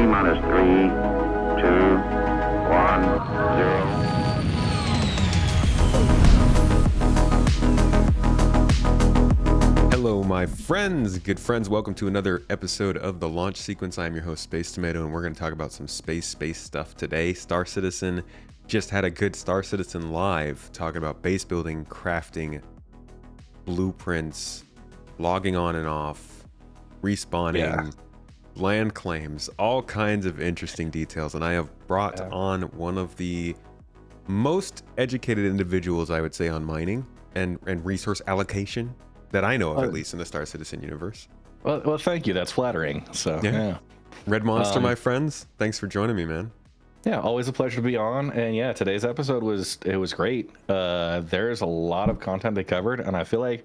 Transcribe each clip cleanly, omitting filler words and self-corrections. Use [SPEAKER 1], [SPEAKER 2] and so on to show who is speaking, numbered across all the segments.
[SPEAKER 1] T-minus 3, 2, 1, 0.
[SPEAKER 2] Hello, my friends, good friends. Welcome to another episode of the launch sequence. I'm your host, Space Tomato, and we're going to talk about some space stuff today. Star Citizen just had a good Star Citizen live talking about base building, crafting, blueprints, logging on and off, respawning, land claims, all kinds of interesting details. And I have brought on one of the most educated individuals, I would say, on mining and resource allocation that I know of, at least in the Star Citizen universe.
[SPEAKER 3] Well, thank you. That's flattering. So, yeah.
[SPEAKER 2] Red Monster, my friends, thanks for joining me, man.
[SPEAKER 3] Yeah, always a pleasure to be on. And yeah, today's episode was great. There's a lot of content they covered, and I feel like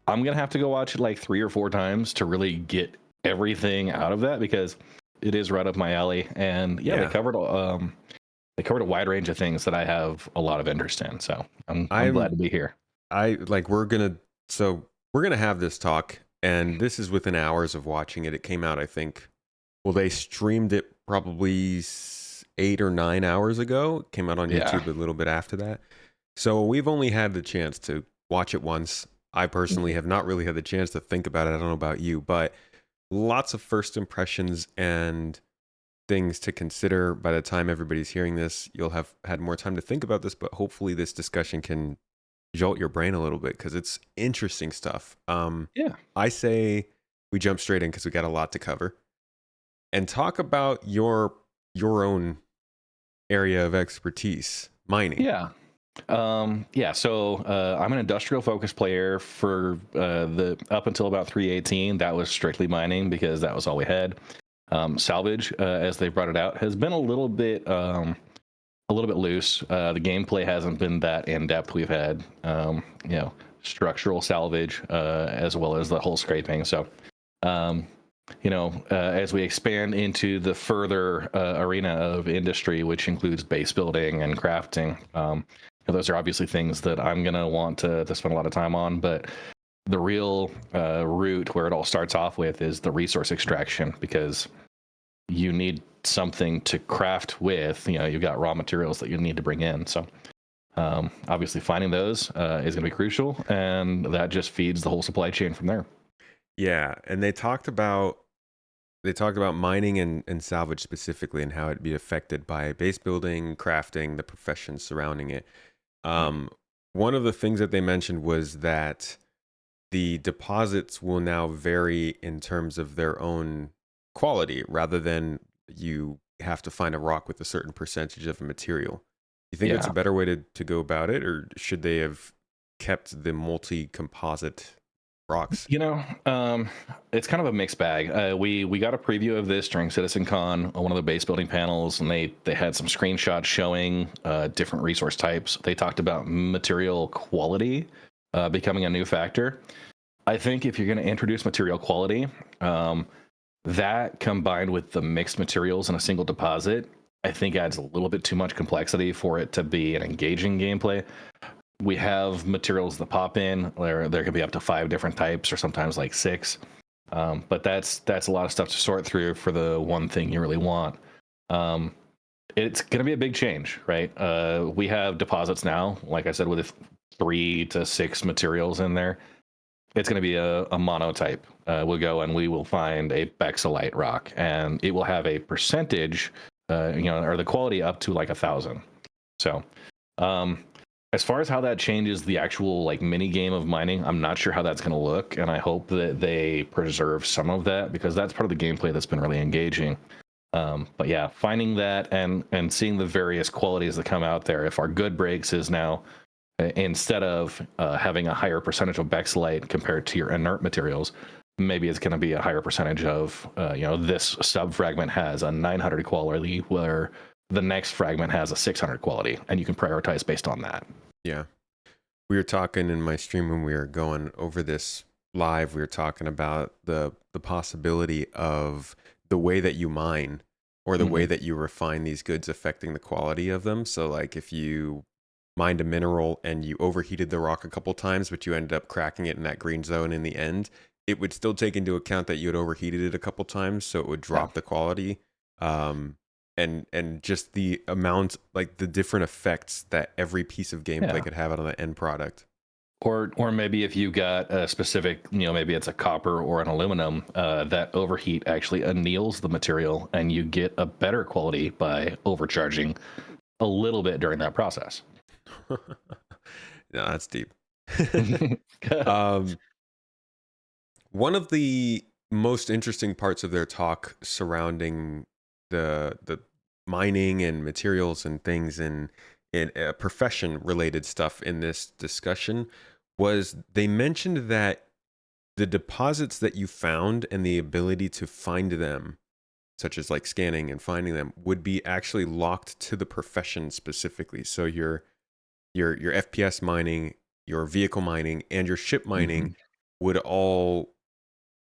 [SPEAKER 3] I'm gonna have to go watch it like 3 or 4 times to really get everything out of that, because it is right up my alley. And they covered a wide range of things that I have a lot of interest in. So I'm glad to be here.
[SPEAKER 2] We're going to have this talk, and this is within hours of watching it. It came out, I think, they streamed it probably 8 or 9 hours ago. It came out on YouTube a little bit after that. So we've only had the chance to watch it once. I personally have not really had the chance to think about it. I don't know about you, but lots of first impressions and things to consider. By the time everybody's hearing this, you'll have had more time to think about this, but hopefully this discussion can jolt your brain a little bit, because it's interesting stuff. I say we jump straight in, because we got a lot to cover, and talk about your own area of expertise, mining.
[SPEAKER 3] So I'm an industrial focused player for the up until about 3.18. That was strictly mining, because that was all we had. Salvage, as they brought it out, has been a little bit loose. The gameplay hasn't been that in depth. We've had, structural salvage, as well as the hull scraping. So, as we expand into the further arena of industry, which includes base building and crafting, those are obviously things that I'm going to want to spend a lot of time on. But the real route where it all starts off with is the resource extraction, because you need something to craft with. You've got raw materials that you need to bring in. So obviously finding those is going to be crucial, and that just feeds the whole supply chain from there.
[SPEAKER 2] Yeah, and they talked about mining and salvage specifically, and how it'd be affected by base building, crafting, the professions surrounding it. One of the things that they mentioned was that the deposits will now vary in terms of their own quality, rather than you have to find a rock with a certain percentage of a material. You think that's a better way to go about it, or should they have kept the multi-composite rocks?
[SPEAKER 3] It's kind of a mixed bag. We got a preview of this during CitizenCon, one of the base building panels, and they had some screenshots showing different resource types. They talked about material quality becoming a new factor. I think if you're going to introduce material quality, that combined with the mixed materials in a single deposit, I think adds a little bit too much complexity for it to be an engaging gameplay. We have materials that pop in where there can be up to 5 different types, or sometimes like 6. But that's a lot of stuff to sort through for the one thing you really want. It's going to be a big change, right? We have deposits now, like I said, with 3 to 6 materials in there. It's going to be a monotype. We'll go and we will find a bexelite rock, and it will have a percentage, or the quality up to like 1,000. So, as far as how that changes the actual like mini game of mining, I'm not sure how that's going to look, and I hope that they preserve some of that, because that's part of the gameplay that's been really engaging. But yeah, finding that and seeing the various qualities that come out there. If our good breaks is now, instead of having a higher percentage of bexelite compared to your inert materials, maybe it's going to be a higher percentage of, this sub fragment has a 900 quality, where the next fragment has a 600 quality, and you can prioritize based on that.
[SPEAKER 2] Yeah. We were talking in my stream when we were going over this live, we were talking about the possibility of the way that you mine, or the way that you refine these goods affecting the quality of them. So like if you mined a mineral and you overheated the rock a couple times, but you ended up cracking it in that green zone in the end, it would still take into account that you had overheated it a couple times, so it would drop the quality And just the amount, like the different effects that every piece of gameplay
[SPEAKER 3] Yeah.
[SPEAKER 2] could have on the end product.
[SPEAKER 3] Or maybe if you got a specific, maybe it's a copper or an aluminum, that overheat actually anneals the material, and you get a better quality by overcharging a little bit during that process.
[SPEAKER 2] No, that's deep. One of the most interesting parts of their talk surrounding the mining and materials and things in profession related stuff in this discussion was they mentioned that the deposits that you found and the ability to find them, such as like scanning and finding them, would be actually locked to the profession specifically. So your FPS mining, your vehicle mining, and your ship mining would all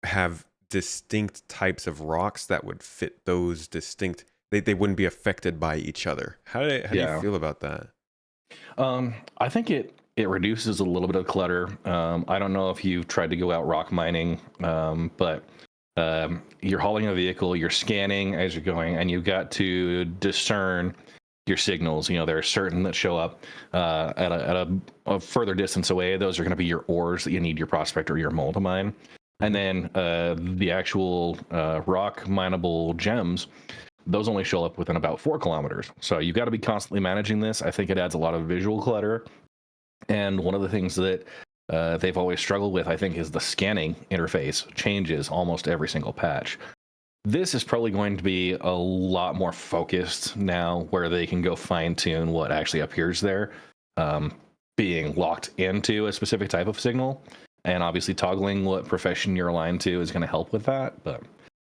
[SPEAKER 2] have distinct types of rocks that would fit those distinct. They wouldn't be affected by each other. How do you feel about that?
[SPEAKER 3] I think it reduces a little bit of clutter. I don't know if you've tried to go out rock mining, but you're hauling a vehicle, you're scanning as you're going, and you've got to discern your signals. There are certain that show up at a further distance away. Those are going to be your ores that you need your prospector or your mole to mine. And then the actual rock mineable gems, those only show up within about 4 kilometers. So you've got to be constantly managing this. I think it adds a lot of visual clutter. And one of the things that they've always struggled with, I think, is the scanning interface changes almost every single patch. This is probably going to be a lot more focused now, where they can go fine tune what actually appears there, being locked into a specific type of signal. And obviously toggling what profession you're aligned to is going to help with that. But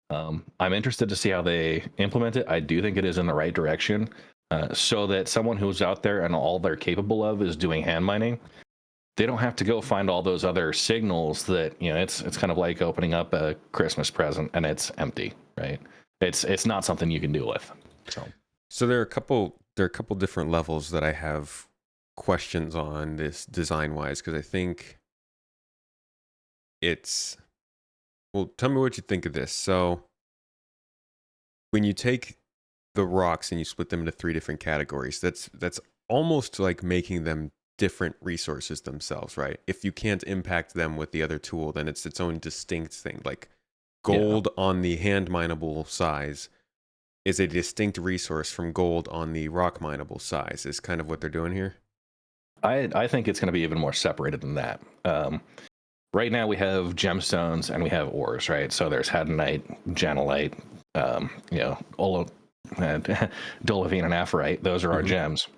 [SPEAKER 3] I'm interested to see how they implement it. I do think it is in the right direction, so that someone who's out there and all they're capable of is doing hand mining, they don't have to go find all those other signals that, it's kind of like opening up a Christmas present and it's empty, right? It's not something you can deal with.
[SPEAKER 2] So there are a couple different levels that I have questions on this design wise, because I think well, tell me what you think of this. So when you take the rocks and you split them into 3 different categories, that's almost like making them different resources themselves, right? If you can't impact them with the other tool, then it's its own distinct thing. Like gold on the hand mineable size is a distinct resource from gold on the rock mineable size, is kind of what they're doing here.
[SPEAKER 3] I think it's going to be even more separated than that. Right now we have gemstones and we have ores, right? So there's hadanite, janelite, dolivine and aphrite. Those are our gems.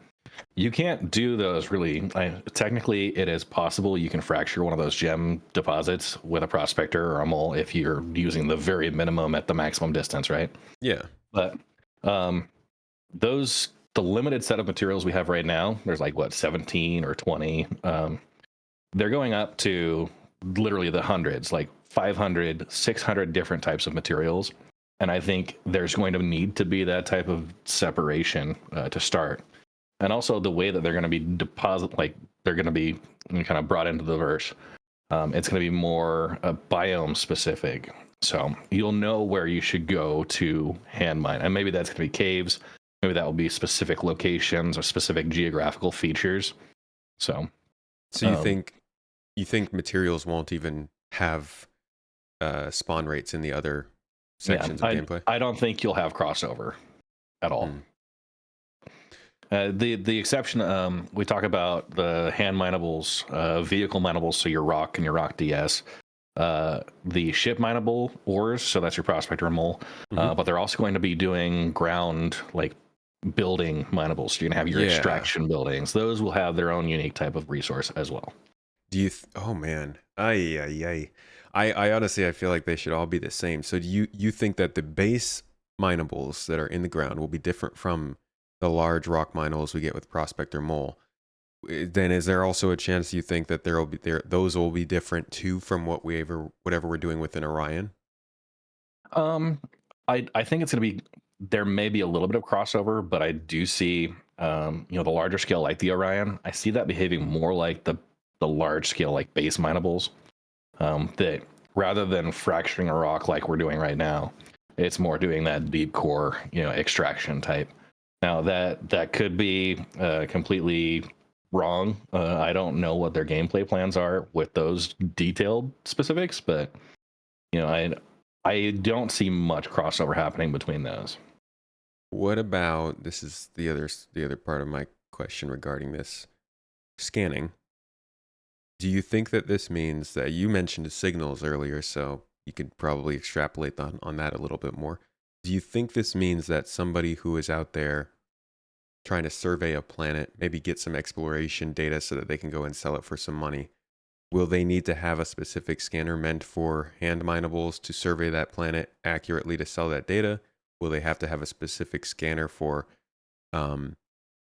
[SPEAKER 3] You can't do those really. Technically, it is possible you can fracture one of those gem deposits with a prospector or a mole if you're using the very minimum at the maximum distance, right?
[SPEAKER 2] Yeah.
[SPEAKER 3] But the limited set of materials we have right now, there's like 17 or 20. They're going up to literally the hundreds, like 500, 600 different types of materials. And I think there's going to need to be that type of separation to start. And also the way that they're going to be they're going to be kind of brought into the verse. It's going to be more biome specific. So you'll know where you should go to hand mine. And maybe that's going to be caves. Maybe that will be specific locations or specific geographical features. So
[SPEAKER 2] you think materials won't even have spawn rates in the other sections of gameplay?
[SPEAKER 3] I don't think you'll have crossover at all. The exception, we talk about the hand minables, vehicle minables, so your rock and your rock DS, the ship mineable ores, so that's your prospector and mole, but they're also going to be doing ground, like building minables. So you're going to have your extraction buildings. Those will have their own unique type of resource as well.
[SPEAKER 2] Do you oh man, I honestly, I feel like they should all be the same. So do you think that the base minables that are in the ground will be different from the large rock minables we get with prospector mole? Then is there also a chance you think that those will be different too from whatever we're doing within Orion?
[SPEAKER 3] I think it's going to be, there may be a little bit of crossover, but I do see the larger scale like the Orion, I see that behaving more like the large scale like base minables, that rather than fracturing a rock like we're doing right now, It's more doing that deep core, extraction type. Now that could be completely wrong. I don't know what their gameplay plans are with those detailed specifics, but I don't see much crossover happening between those.
[SPEAKER 2] What about, this is the other part of my question regarding this scanning. Do you think that this means that you mentioned signals earlier, so you could probably extrapolate on that a little bit more. Do you think this means that somebody who is out there trying to survey a planet, maybe get some exploration data so that they can go and sell it for some money, will they need to have a specific scanner meant for hand minables to survey that planet accurately to sell that data? Will they have to have a specific scanner for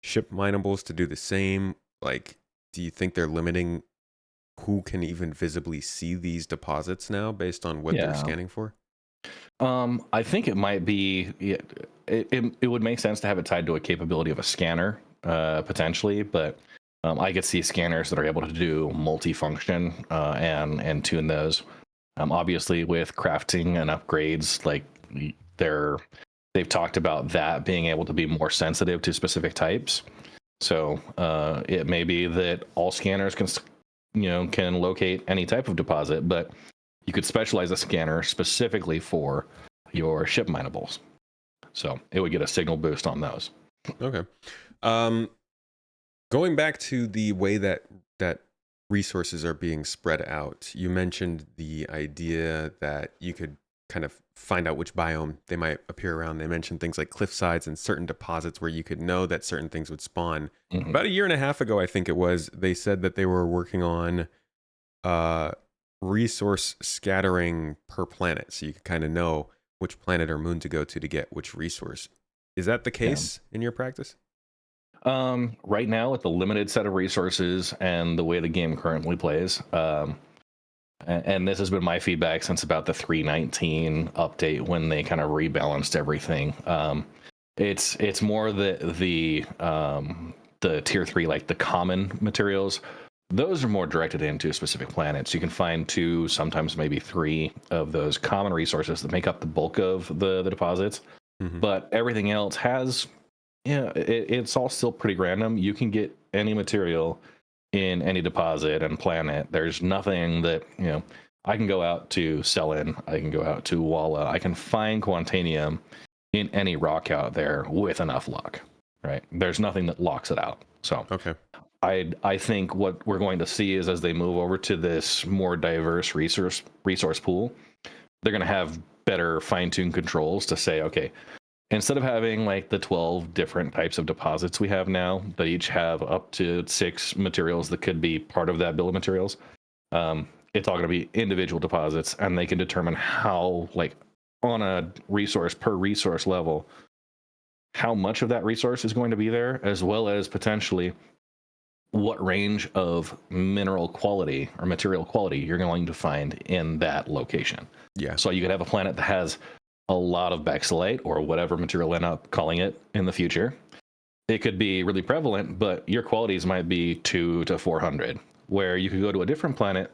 [SPEAKER 2] ship minables to do the same? Like, do you think they're limiting who can even visibly see these deposits now based on what they're scanning for?
[SPEAKER 3] I think it might be, it would make sense to have it tied to a capability of a scanner, potentially, but I could see scanners that are able to do multifunction and tune those. Obviously, with crafting and upgrades, like they've talked about that being able to be more sensitive to specific types. So it may be that all scanners can locate any type of deposit, but you could specialize a scanner specifically for your ship minables. So it would get a signal boost on those.
[SPEAKER 2] Okay. Going back to the way that resources are being spread out, you mentioned the idea that you could kind of find out which biome they might appear around. They mentioned things like cliff sides and certain deposits where you could know that certain things would spawn. Mm-hmm. About a year and a half ago, I think it was, they said that they were working on resource scattering per planet, so you could kind of know which planet or moon to go to get which resource. Is that the case in your practice?
[SPEAKER 3] Right now, with the limited set of resources and the way the game currently plays, and this has been my feedback since about the 3.19 update when they kind of rebalanced everything. It's more the tier 3, like the common materials. Those are more directed into specific planets. You can find 2, sometimes maybe 3 of those common resources that make up the bulk of the deposits. Mm-hmm. But everything else has, it's all still pretty random. You can get any material in any deposit and planet. There's nothing that, I can go out to Selin, I can go out to Walla, I can find Quantanium in any rock out there with enough luck, right? There's nothing that locks it out. So
[SPEAKER 2] okay.
[SPEAKER 3] I think what we're going to see is as they move over to this more diverse resource pool, they're going to have better fine-tuned controls to say, okay, instead of having like the 12 different types of deposits we have now that each have up to 6 materials that could be part of that bill of materials, it's all going to be individual deposits, and they can determine how, like on a resource per resource level, how much of that resource is going to be there, as well as potentially what range of mineral quality or material quality you're going to find in that location.
[SPEAKER 2] Yeah.
[SPEAKER 3] So you could have a planet that has a lot of bexylite or whatever material we'll end up calling it in the future. It could be really prevalent, but your qualities might be 200 to 400, where you could go to a different planet.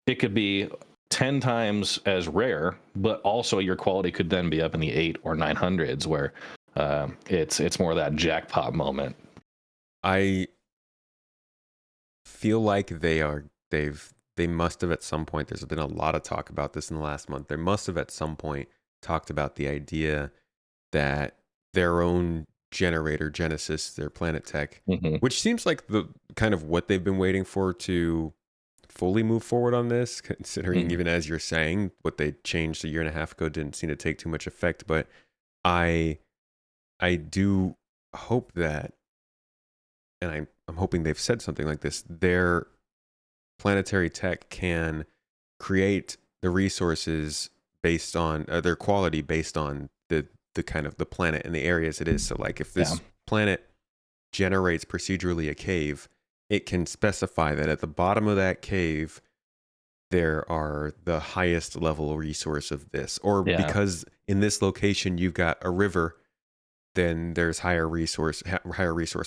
[SPEAKER 3] It could be 10 times as rare, but also your quality could then be up in the 800 or 900s, where it's more of that jackpot moment.
[SPEAKER 2] I feel like they must have at some point, there's been a lot of talk about this in the last month, they must have at some point talked about the idea that their own generator, Genesis, their Planet Tech, mm-hmm. which seems like the kind of what they've been waiting for to fully move forward on this, considering mm-hmm. even as you're saying, what they changed a year and a half ago didn't seem to take too much effect. But I do hope that, and I'm hoping they've said something like this, their planetary tech can create the resources based on their quality, based on the kind of the planet and the areas it is. So like if this planet generates procedurally a cave, it can specify that at the bottom of that cave there are the highest level resource of this, or because in this location you've got a river, then there's higher resource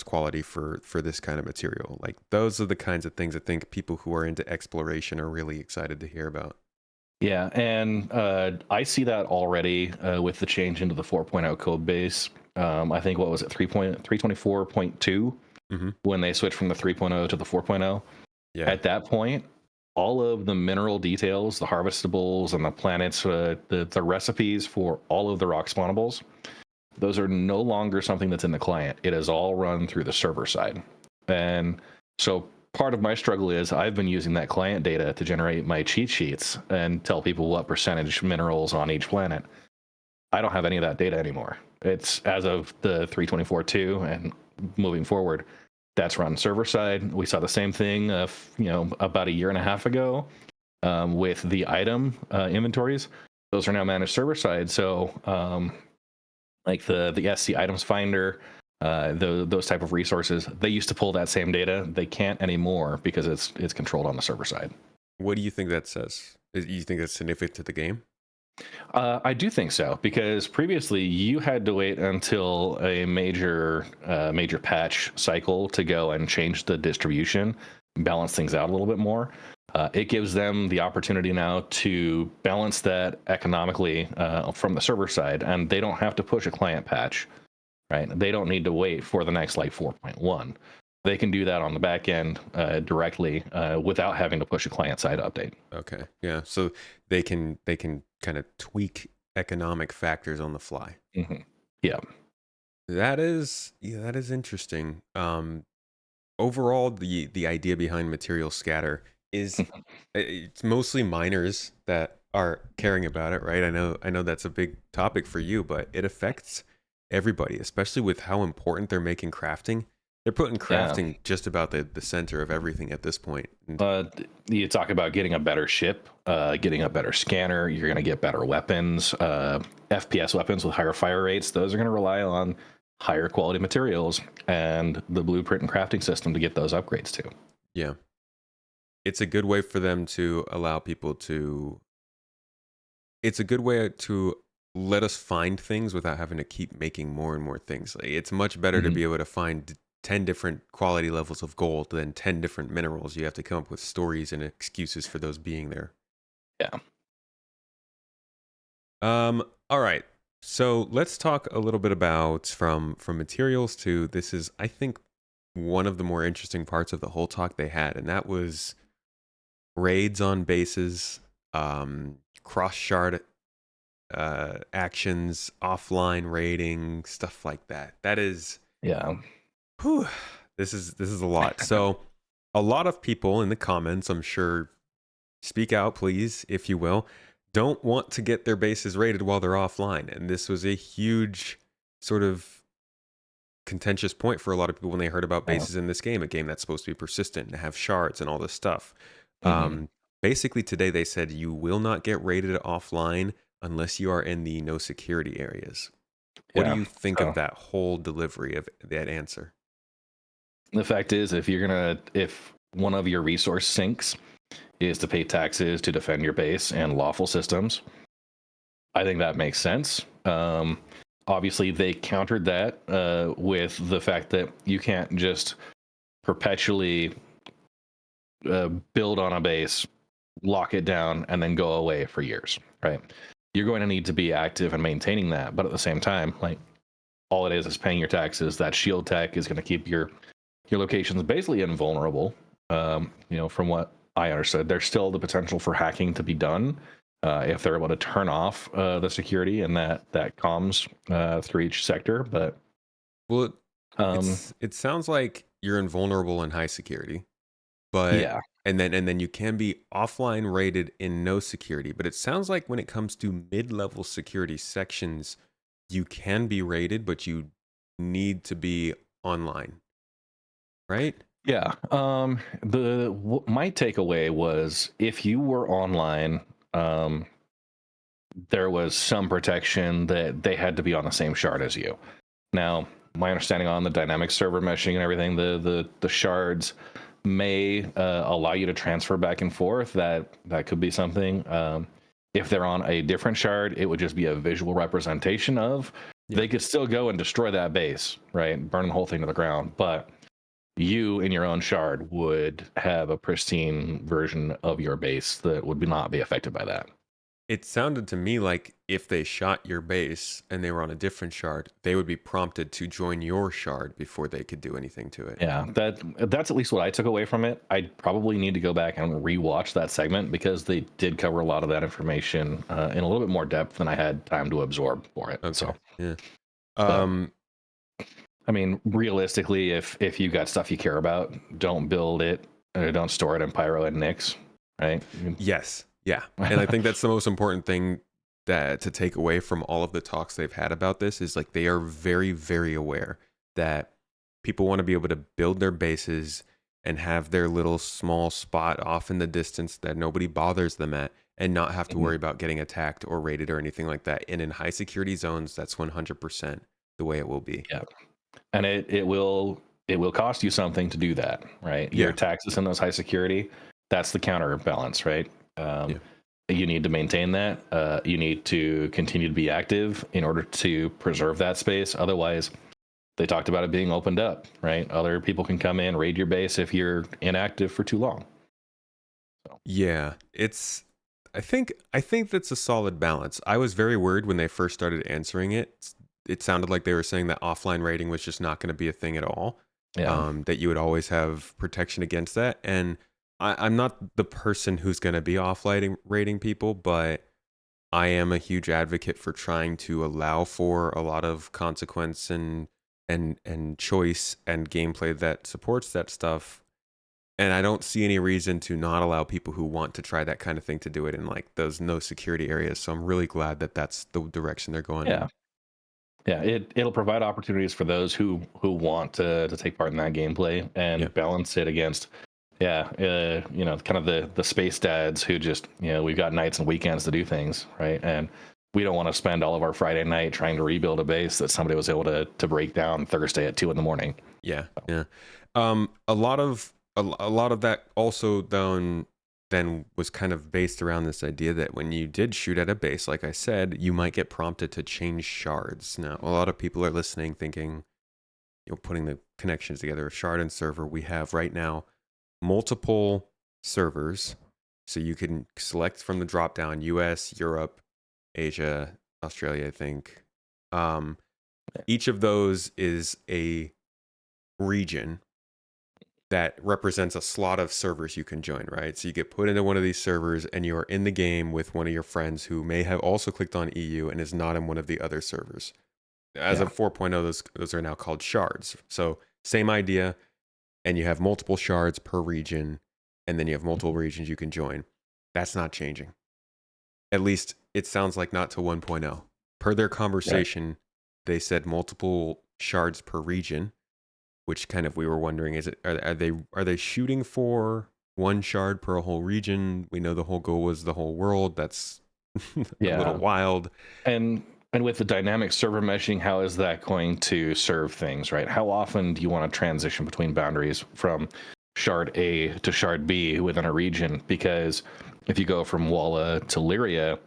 [SPEAKER 2] quality for this kind of material. Like those are the kinds of things I think people who are into exploration are really excited to hear about.
[SPEAKER 3] Yeah, and I see that already with the change into the 4.0 code base. I think what was it 3.324.2
[SPEAKER 2] Hmm.
[SPEAKER 3] when they switched from the 3.0 to the 4.0.
[SPEAKER 2] Yeah.
[SPEAKER 3] At that point, all of the mineral details, the harvestables, and the planets, the recipes for all of the rock spawnables, those are no longer something that's in the client. It is all run through the server side. And so part of my struggle is I've been using that client data to generate my cheat sheets and tell people what percentage minerals on each planet. I don't have any of that data anymore. It's as of the 324.2 and moving forward, that's run server side. We saw the same thing, about a year and a half ago with the item inventories. Those are now managed server side. So like the SC items finder, those type of resources, they used to pull that same data. They can't anymore because it's controlled on the server side.
[SPEAKER 2] What do you think that says? You think that's significant to the game?
[SPEAKER 3] I do think so, because previously you had to wait until a major patch cycle to go and change the distribution, balance things out a little bit more. It gives them the opportunity now to balance that economically from the server side, and they don't have to push a client patch, right? They don't need to wait for the next like 4.1. They can do that on the back end directly without having to push a client side update.
[SPEAKER 2] Okay. Yeah. So they can kind of tweak economic factors on the fly.
[SPEAKER 3] Hmm. Yeah.
[SPEAKER 2] That is interesting. Overall, the idea behind material scatter is it's mostly miners that are caring about it, right? I know that's a big topic for you, but it affects everybody, especially with how important they're making crafting. They're putting
[SPEAKER 3] Yeah.
[SPEAKER 2] crafting just about the center of everything at this point. And
[SPEAKER 3] You talk about getting a better ship, getting a better scanner. You're going to get better weapons, FPS weapons with higher fire rates. Those are going to rely on higher quality materials and the blueprint and crafting system to get those upgrades to.
[SPEAKER 2] yeah, it's a good way for them to allow people to. It's a good way to let us find things without having to keep making more and more things. Like, it's much better to
[SPEAKER 3] Hmm.
[SPEAKER 2] be able to find 10 different quality levels of gold than 10 different minerals. You have to come up with stories and excuses for those being there.
[SPEAKER 3] Yeah.
[SPEAKER 2] All right. So let's talk a little bit about from materials to this is I think one of the more interesting parts of the whole talk they had, and that was raids on bases, cross shard actions, offline raiding, stuff like that. That is,
[SPEAKER 3] Yeah.
[SPEAKER 2] whew, this is a lot. So, a lot of people in the comments, I'm sure, speak out, please, if you will, don't want to get their bases raided while they're offline, and this was a huge sort of contentious point for a lot of people when they heard about
[SPEAKER 3] Yeah.
[SPEAKER 2] bases in this game, a game that's supposed to be persistent and have shards and all this stuff.
[SPEAKER 3] Hmm.
[SPEAKER 2] Basically, today they said you will not get raided offline unless you are in the no security areas. What do
[SPEAKER 3] Yeah.
[SPEAKER 2] you think of
[SPEAKER 3] So
[SPEAKER 2] that whole delivery of that answer?
[SPEAKER 3] the fact is, if one of your resource sinks is to pay taxes to defend your base and lawful systems, I think that makes sense. Obviously, they countered that with the fact that you can't just perpetually build on a base, lock it down, and then go away for years, right? You're going to need to be active and maintaining that, but at the same time, like all it is paying your taxes. That shield tech is going to keep your locations basically invulnerable. From what I understood, there's still the potential for hacking to be done if they're able to turn off the security and that comms through each sector. But
[SPEAKER 2] Well, it,
[SPEAKER 3] um,
[SPEAKER 2] it's it sounds like you're invulnerable in high security, but
[SPEAKER 3] yeah,
[SPEAKER 2] and then you can be offline rated in no security. But it sounds like when it comes to mid-level security sections, you can be rated, but you need to be online, right?
[SPEAKER 3] yeah. My takeaway was if you were online, um, there was some protection that they had to be on the same shard as you. Now, my understanding on the dynamic server meshing and everything, the shards may allow you to transfer back and forth. That could be something. If they're on a different shard, it would just be a visual representation of.
[SPEAKER 2] Yeah.
[SPEAKER 3] They could still go and destroy that base, right? Burn the whole thing to the ground. But you in your own shard would have a pristine version of your base that would not be affected by that.
[SPEAKER 2] It sounded to me like if they shot your base and they were on a different shard, they would be prompted to join your shard before they could do anything to it.
[SPEAKER 3] Yeah, that's at least what I took away from it. I probably need to go back and rewatch that segment because they did cover a lot of that information in a little bit more depth than I had time to absorb for it.
[SPEAKER 2] Okay.
[SPEAKER 3] So
[SPEAKER 2] Yeah.
[SPEAKER 3] but, I mean, realistically, if you got stuff you care about, don't build it or don't store it in Pyro and Nix, right?
[SPEAKER 2] Yes. Yeah. And I think that's the most important thing that to take away from all of the talks they've had about this is like they are very, very aware that people want to be able to build their bases and have their little small spot off in the distance that nobody bothers them at and not have to worry about getting attacked or raided or anything like that. And in high security zones, that's 100% the way it will be.
[SPEAKER 3] Yeah. And it will cost you something to do that, right?
[SPEAKER 2] Yeah.
[SPEAKER 3] Your taxes in those high security, that's the counterbalance, right? You need to maintain that. You need to continue to be active in order to preserve that space. Otherwise, they talked about it being opened up, right? Other people can come in, raid your base if you're inactive for too long. So.
[SPEAKER 2] Yeah, I think that's a solid balance. I was very worried when they first started answering it. It sounded like they were saying that offline rating was just not going to be a thing at all.
[SPEAKER 3] Yeah.
[SPEAKER 2] That you would always have protection against that. And I'm not the person who's going to be offline rating people, but I am a huge advocate for trying to allow for a lot of consequence and choice and gameplay that supports that stuff. And I don't see any reason to not allow people who want to try that kind of thing to do it in like those no security areas. So I'm really glad that that's the direction they're going.
[SPEAKER 3] Yeah. Yeah, it'll provide opportunities for those who want to take part in that gameplay and balance it against, kind of the space dads who just, we've got nights and weekends to do things, right? And we don't want to spend all of our Friday night trying to rebuild a base that somebody was able to break down Thursday at 2 a.m.
[SPEAKER 2] Yeah, yeah. A lot of that also then was kind of based around this idea that when you did shoot at a base, like I said, you might get prompted to change shards. Now, a lot of people are listening thinking, putting the connections together of shard and server. We have right now multiple servers. So you can select from the drop down US, Europe, Asia, Australia, I think. Each of those is a region that represents a slot of servers you can join, right? So you get put into one of these servers and you are in the game with one of your friends who may have also clicked on EU and is not in one of the other servers. As of 4.0, those are now called shards. So same idea, and you have multiple shards per region, and then you have multiple regions you can join. That's not changing. At least it sounds like not to 1.0. Per their conversation, they said multiple shards per region, which kind of we were wondering, are they shooting for one shard per whole region? We know the whole goal was the whole world. That's a little wild.
[SPEAKER 3] And with the dynamic server meshing, how is that going to serve things, right? How often do you want to transition between boundaries from shard A to shard B within a region? Because if you go from Walla to Lyria,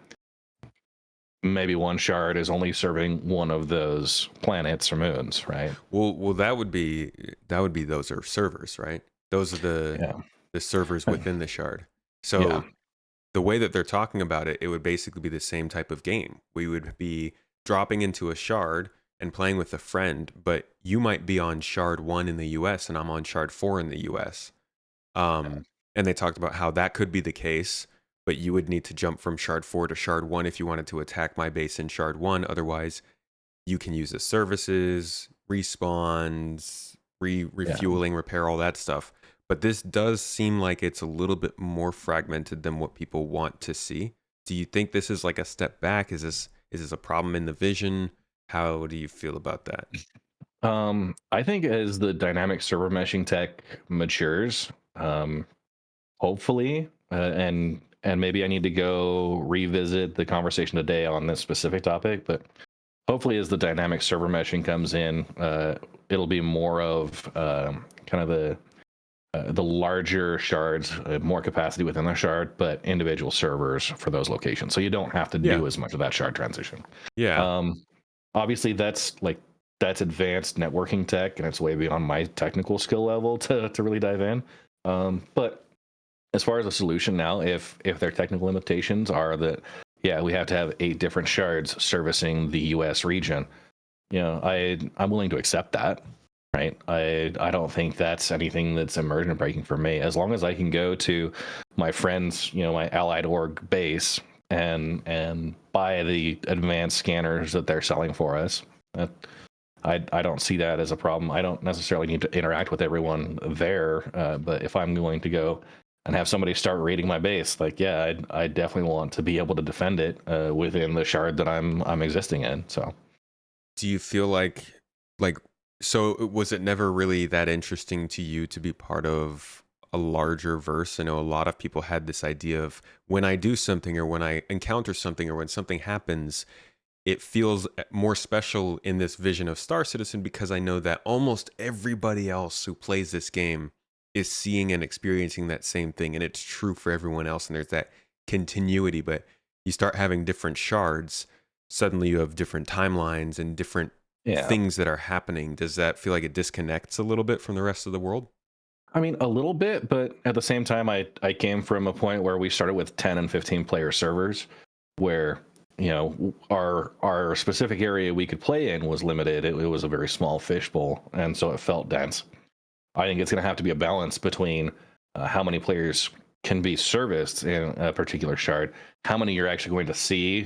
[SPEAKER 3] maybe one shard is only serving one of those planets or moons, right?
[SPEAKER 2] Well, that would be those are servers, right? Those are the servers within the shard. So the way that they're talking about it, it would basically be the same type of game. We would be dropping into a shard and playing with a friend, but you might be on shard 1 in the US and I'm on shard 4 in the US. And they talked about how that could be the case, but you would need to jump from shard 4 to shard 1 if you wanted to attack my base in shard 1. Otherwise, you can use the services, respawns, refueling, repair, all that stuff. But this does seem like it's a little bit more fragmented than what people want to see. Do you think this is like a step back? Is this a problem in the vision? How do you feel about that?
[SPEAKER 3] I think as the dynamic server meshing tech matures, hopefully, and maybe I need to go revisit the conversation today on this specific topic, but hopefully as the dynamic server meshing comes in, it'll be more of kind of the larger shards, more capacity within the shard, but individual servers for those locations. So you don't have to do as much of that shard transition. Obviously that's advanced networking tech, and it's way beyond my technical skill level to really dive in. But as far as a solution now, if their technical limitations are that yeah, we have to have 8 different shards servicing the U.S. region. I'm willing to accept that, right? I don't think that's anything that's immersion breaking for me. As long as I can go to my friends, my allied org base and buy the advanced scanners that they're selling for us. I don't see that as a problem. I don't necessarily need to interact with everyone there, but if I'm going to go and have somebody start raiding my base, like, yeah, I definitely want to be able to defend it within the shard that I'm existing in. So,
[SPEAKER 2] do you feel like so was it never really that interesting to you to be part of a larger verse? I know a lot of people had this idea of when I do something or when I encounter something or when something happens, it feels more special in this vision of Star Citizen because I know that almost everybody else who plays this game is seeing and experiencing that same thing, and it's true for everyone else, and there's that continuity. But you start having different shards, suddenly you have different timelines and different
[SPEAKER 3] yeah.
[SPEAKER 2] things that are happening. Does that feel like it disconnects a little bit from the rest of the world?
[SPEAKER 3] I mean, a little bit, but at the same time, I came from a point where we started with 10 and 15 player servers, where our specific area we could play in was limited. It was a very small fishbowl, and so it felt dense. I think it's going to have to be a balance between how many players can be serviced in a particular shard, how many you're actually going to see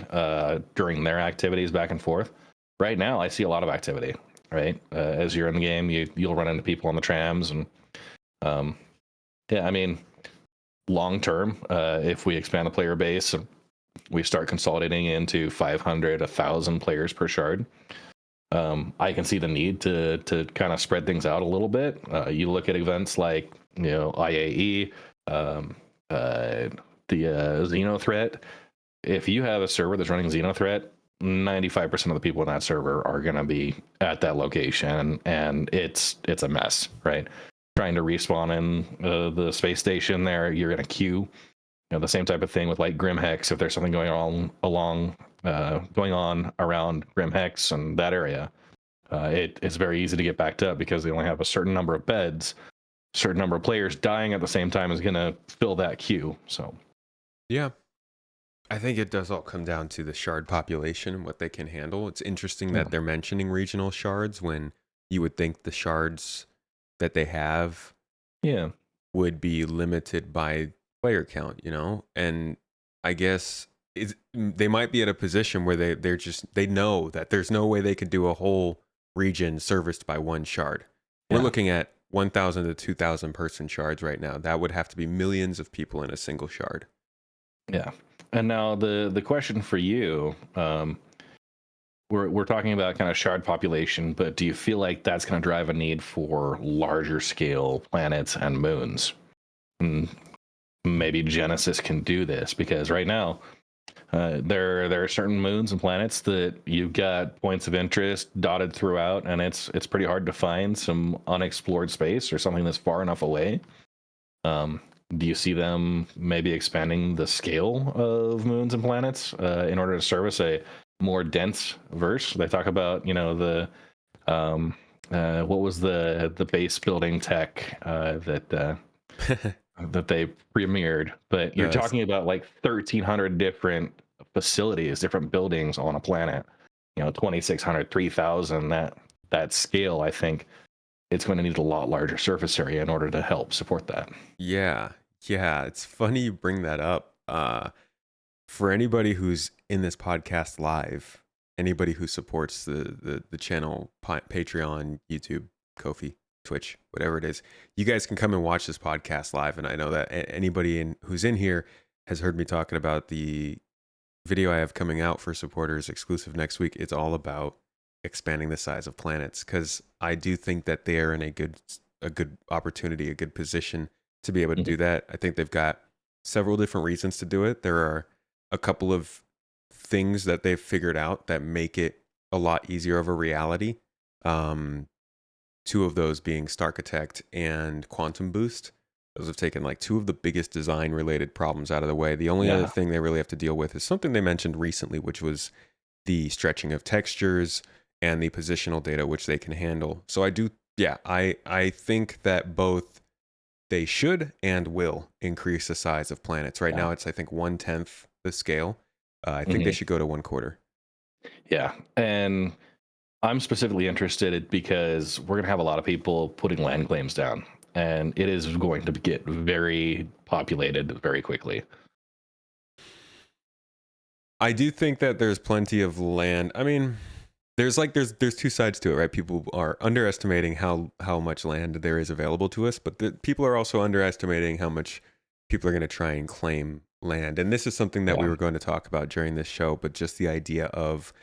[SPEAKER 3] during their activities back and forth. Right now, I see a lot of activity. Right, as you're in the game, you'll run into people on the trams, and yeah, I mean, long term, if we expand the player base, we start consolidating into 500, 1,000 players per shard. I can see the need to kind of spread things out a little bit. You look at events like IAE, the Xeno threat. If you have a server that's running Xeno threat, 95% of the people in that server are going to be at that location, and it's a mess, right? Trying to respawn in the space station there, you're in a queue. The same type of thing with like Grim Hex. If there's something going on around Grim Hex and that area, it's very easy to get backed up because they only have a certain number of beds. Certain number of players dying at the same time is going to fill that queue. So,
[SPEAKER 2] Yeah. I think it does all come down to the shard population and what they can handle. It's interesting
[SPEAKER 3] yeah,
[SPEAKER 2] that they're mentioning regional shards when you would think the shards that they have
[SPEAKER 3] yeah,
[SPEAKER 2] would be limited by player count, And I guess they might be at a position where they know that there's no way they could do a whole region serviced by one shard. We're
[SPEAKER 3] yeah,
[SPEAKER 2] looking at 1,000 to 2,000 person shards right now. That would have to be millions of people in a single shard.
[SPEAKER 3] yeah. And now the question for you, we're talking about kind of shard population, but do you feel like that's going to drive a need for larger scale planets and moons? And maybe Genesis can do this, because right now there are certain moons and planets that you've got points of interest dotted throughout, and it's pretty hard to find some unexplored space or something that's far enough away. Do you see them maybe expanding the scale of moons and planets in order to service a more dense verse? They talk about um, what was the base building tech that they premiered, but you're
[SPEAKER 2] Yes.
[SPEAKER 3] talking about like 1,300 different facilities, different buildings on a planet. 2,600, 3,000. That scale, I think it's going to need a lot larger surface area in order to help support that.
[SPEAKER 2] Yeah. Yeah. It's funny you bring that up. For anybody who's in this podcast live, anybody who supports the channel, Patreon, YouTube, Ko-fi, Twitch, whatever it is, you guys can come and watch this podcast live. And I know that anybody who's in here has heard me talking about the video I have coming out for supporters exclusive next week. It's all about expanding the size of planets because I do think that they are in a good opportunity, a good position to be able to
[SPEAKER 3] Mhm.
[SPEAKER 2] do that. I think they've got several different reasons to do it. There are a couple of things that they've figured out that make it a lot easier of a reality. Um, Two of those being Starchitect and Quantum Boost. Those have taken like two of the biggest design related problems out of the way. The only other
[SPEAKER 3] Yeah.
[SPEAKER 2] thing they really have to deal with is something they mentioned recently, which was the stretching of textures and the positional data, which they can handle. So I think that both they should and will increase the size of planets. Right
[SPEAKER 3] Yeah.
[SPEAKER 2] now, it's I think 1/10 the scale. I think they should go to 1/4.
[SPEAKER 3] Yeah, and I'm specifically interested because we're gonna have a lot of people putting land claims down, and it is going to get very populated very quickly.
[SPEAKER 2] I do think that there's plenty of land. I mean, there's two sides to it, right? People are underestimating how much land there is available to us, but people are also underestimating how much people are going to try and claim land. And this is something that we were going to talk about during this show, but just the idea of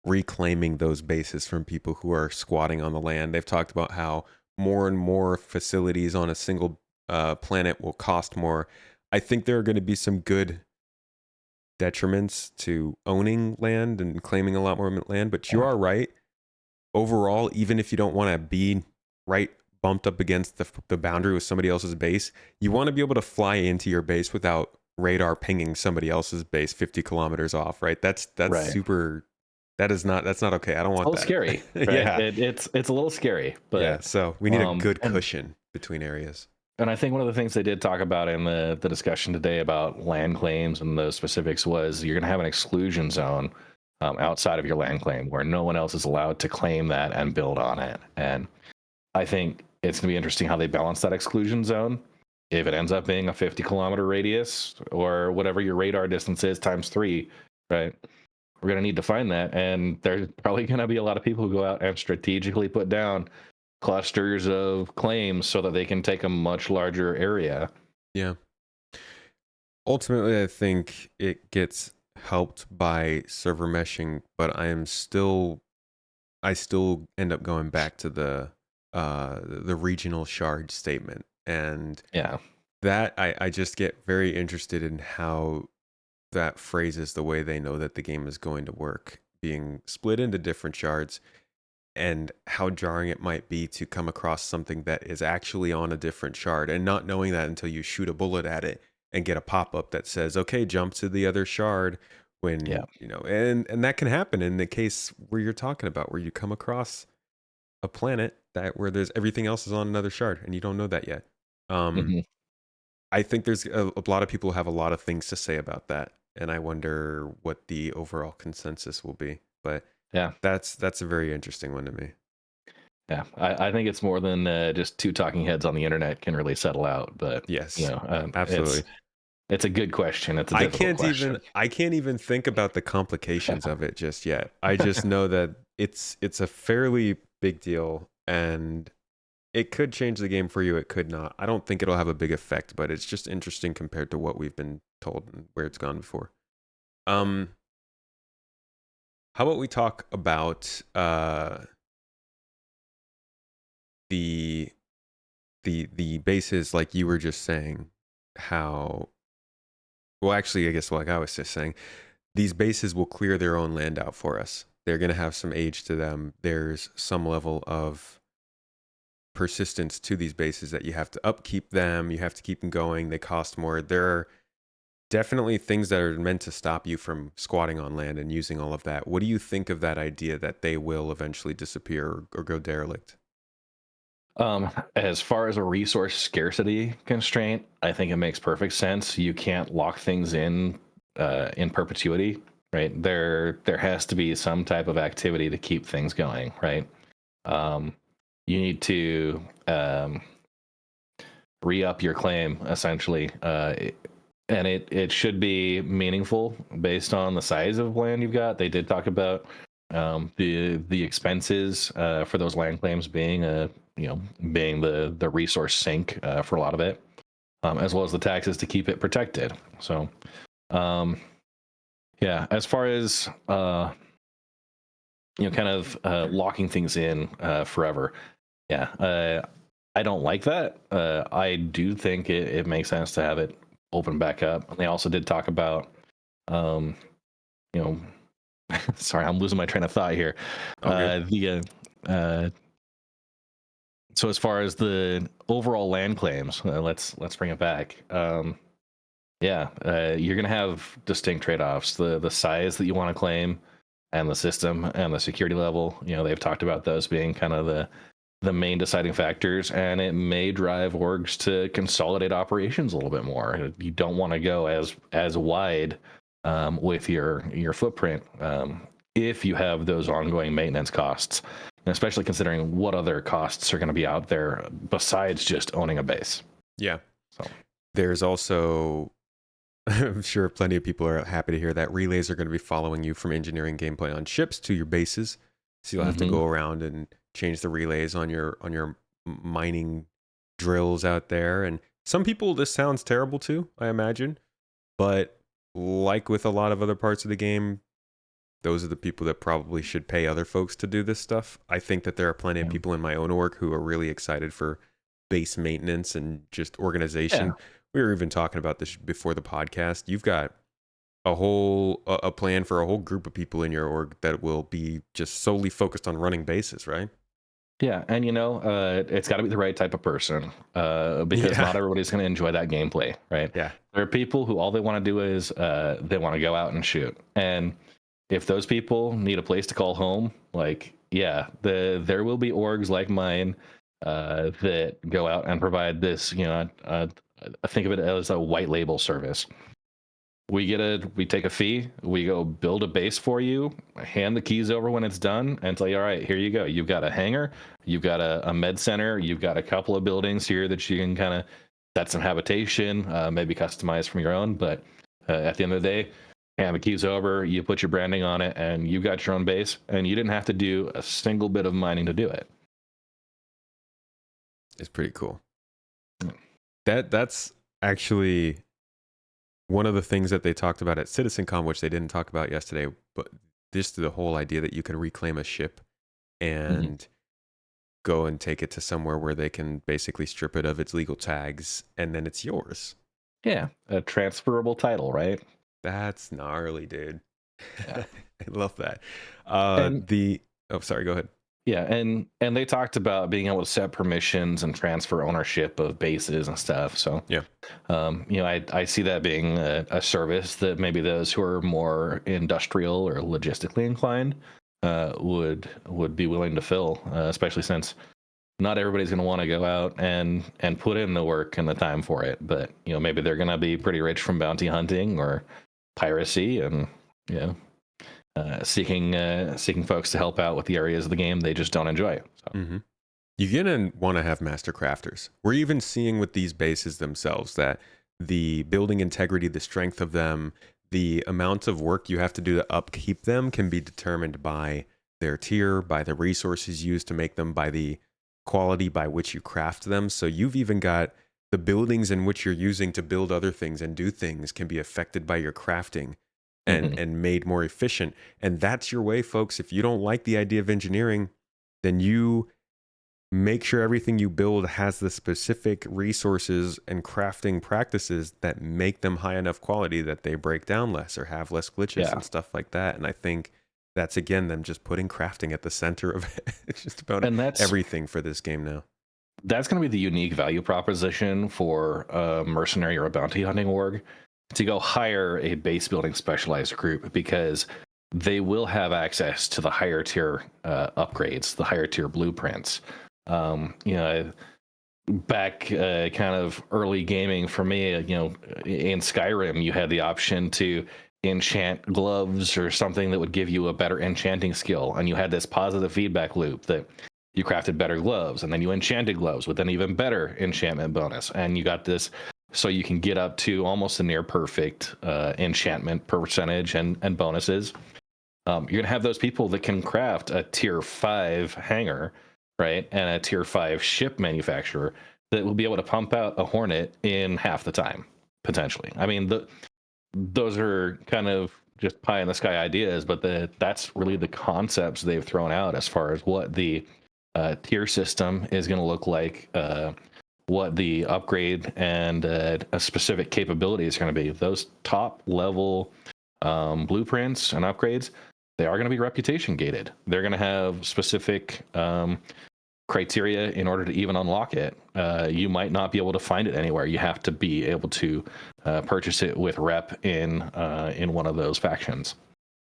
[SPEAKER 2] reclaiming those bases from people who are squatting on the land. They've talked about how more and more facilities on a single planet will cost more. I think there are going to be some good detriments to owning land and claiming a lot more land, but you are right. Overall, even if you don't want to be right bumped up against the boundary with somebody else's base, you want to be able to fly into your base without radar pinging somebody else's base 50 kilometers off, right? That's
[SPEAKER 3] Right.
[SPEAKER 2] super. That's not okay. I don't want that.
[SPEAKER 3] It's a little scary. Right?
[SPEAKER 2] Yeah,
[SPEAKER 3] it's a little scary, but
[SPEAKER 2] yeah. So we need a good cushion between areas.
[SPEAKER 3] And I think one of the things they did talk about in the discussion today about land claims and the specifics was you're going to have an exclusion zone outside of your land claim where no one else is allowed to claim that and build on it. And I think it's going to be interesting how they balance that exclusion zone. If it ends up being a 50-kilometer radius or whatever your radar distance is times 3, right? We're going to need to find that. And there's probably going to be a lot of people who go out and strategically put down clusters of claims so that they can take a much larger area.
[SPEAKER 2] Yeah. Ultimately, I think it gets helped by server meshing, but I still end up going back to the regional shard statement. And that I just get very interested in how that phrases the way they know that the game is going to work, being split into different shards, and how jarring it might be to come across something that is actually on a different shard and not knowing that until you shoot a bullet at it and get a pop-up that says, okay, jump to the other shard, when you know, and that can happen in the case where you're talking about, where you come across a planet where there's everything else is on another shard and you don't know that yet. I think there's a lot of people who have a lot of things to say about that, and I wonder what the overall consensus will be. But that's a very interesting one to me.
[SPEAKER 3] Yeah, I think it's more than just two talking heads on the internet can really settle out. But
[SPEAKER 2] yes,
[SPEAKER 3] absolutely, it's a good question. It's a difficult question.
[SPEAKER 2] I can't even think about the complications of it just yet. I just know that it's a fairly big deal, and it could change the game for you. It could not. I don't think it'll have a big effect, but it's just interesting compared to what we've been told and where it's gone before. How about we talk about the bases, like you were just saying, how, well, actually, I guess like I was just saying, these bases will clear their own land out for us. They're going to have some age to them. There's some level of persistence to these bases that you have to upkeep them. You have to keep them going. They cost more. There are definitely things that are meant to stop you from squatting on land and using all of that. What do you think of that idea that they will eventually disappear or go derelict?
[SPEAKER 3] As far as a resource scarcity constraint, I think it makes perfect sense. You can't lock things in perpetuity, right? There has to be some type of activity to keep things going, right? You need to re-up your claim, essentially, and it should be meaningful based on the size of land you've got. They did talk about the expenses for those land claims being being the resource sink for a lot of it, as well as the taxes to keep it protected. So as far as kind of locking things in forever, I don't like that. I do think it makes sense to have it open back up. And they also did talk about sorry, I'm losing my train of thought here. So as far as the overall land claims, let's bring it back. You're gonna have distinct trade-offs: the size that you want to claim, and the system and the security level. They've talked about those being kind of the main deciding factors, and it may drive orgs to consolidate operations a little bit more. You don't want to go as wide with your footprint, if you have those ongoing maintenance costs, and especially considering what other costs are going to be out there besides just owning a base.
[SPEAKER 2] Yeah.
[SPEAKER 3] So
[SPEAKER 2] there's also, I'm sure plenty of people are happy to hear that relays are going to be following you from engineering gameplay on ships to your bases. So you'll have to go around and change the relays on your mining drills out there. And some people, this sounds terrible too, I imagine. But like with a lot of other parts of the game, those are the people that probably should pay other folks to do this stuff. I think that there are plenty of people in my own org who are really excited for base maintenance and just organization.
[SPEAKER 3] Yeah.
[SPEAKER 2] We were even talking about this before the podcast. You've got a plan for a whole group of people in your org that will be just solely focused on running bases, right?
[SPEAKER 3] Yeah, and it's got to be the right type of person, because not everybody's going to enjoy that gameplay, right?
[SPEAKER 2] Yeah.
[SPEAKER 3] There are people who all they want to do is they want to go out and shoot, and if those people need a place to call home, like, yeah, there will be orgs like mine that go out and provide this. I think of it as a white label service. We take a fee, we go build a base for you, hand the keys over when it's done, and tell you, all right, here you go. You've got a hangar, you've got a med center, you've got a couple of buildings here that you can kind of set some habitation, maybe customize from your own. But at the end of the day, hand the keys over, you put your branding on it, and you got your own base, and you didn't have to do a single bit of mining to do it.
[SPEAKER 2] It's pretty cool. That's actually one of the things that they talked about at CitizenCon, which they didn't talk about yesterday, but just the whole idea that you can reclaim a ship and go and take it to somewhere where they can basically strip it of its legal tags, and then it's yours.
[SPEAKER 3] Yeah, a transferable title, right?
[SPEAKER 2] That's gnarly, dude.
[SPEAKER 3] Yeah.
[SPEAKER 2] I love that. Sorry, go ahead.
[SPEAKER 3] Yeah, and they talked about being able to set permissions and transfer ownership of bases and stuff. So
[SPEAKER 2] yeah,
[SPEAKER 3] I see that being a service that maybe those who are more industrial or logistically inclined would be willing to fill, especially since not everybody's going to want to go out and put in the work and the time for it. But maybe they're going to be pretty rich from bounty hunting or piracy, and seeking folks to help out with the areas of the game they just don't enjoy. So.
[SPEAKER 2] You're going to want to have master crafters. We're even seeing with these bases themselves that the building integrity, the strength of them, the amount of work you have to do to upkeep them can be determined by their tier, by the resources used to make them, by the quality by which you craft them. So you've even got the buildings in which you're using to build other things and do things can be affected by your crafting and made more efficient. And that's your way, folks. If you don't like the idea of engineering, then you make sure everything you build has the specific resources and crafting practices that make them high enough quality that they break down less or have less glitches and stuff like that. And I think that's, again, them just putting crafting at the center of it. It's just about everything for this game now.
[SPEAKER 3] That's going to be the unique value proposition for a mercenary or a bounty hunting org, to go hire a base building specialized group, because they will have access to the higher tier upgrades, the higher tier blueprints. Back kind of early gaming for me, in Skyrim, you had the option to enchant gloves or something that would give you a better enchanting skill, and you had this positive feedback loop that you crafted better gloves, and then you enchanted gloves with an even better enchantment bonus, and you got this. So you can get up to almost a near perfect enchantment percentage and bonuses. You're going to have those people that can craft a tier 5 hangar, right? And a tier 5 ship manufacturer that will be able to pump out a Hornet in half the time, potentially. I mean, those are kind of just pie in the sky ideas, but that's really the concepts they've thrown out as far as what the tier system is going to look like, what the upgrade and a specific capability is going to be. Those top level blueprints and upgrades, they are going to be reputation gated. They're going to have specific criteria in order to even unlock it. You might not be able to find it anywhere. You have to be able to purchase it with rep in one of those factions.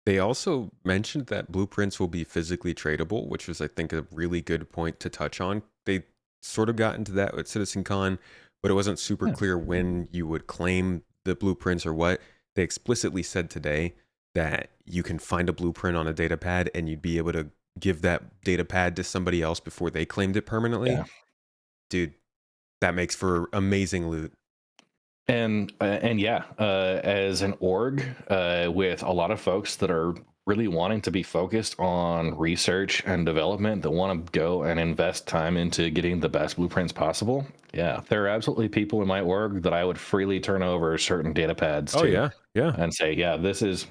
[SPEAKER 2] They also mentioned that blueprints will be physically tradable, which was, I think, a really good point to touch on. They sort of got into that at CitizenCon, but it wasn't super clear when you would claim the blueprints or what. they explicitly said today that you can find a blueprint on a data pad and you'd be able to give that data pad to somebody else before they claimed it permanently.
[SPEAKER 3] Yeah.
[SPEAKER 2] Dude, that makes for amazing loot.
[SPEAKER 3] And yeah, as an org with a lot of folks that are really wanting to be focused on research and development, that want to go and invest time into getting the best blueprints possible. Yeah, there are absolutely people in my org that I would freely turn over certain data pads
[SPEAKER 2] Oh
[SPEAKER 3] to,
[SPEAKER 2] yeah.
[SPEAKER 3] and say, yeah, this is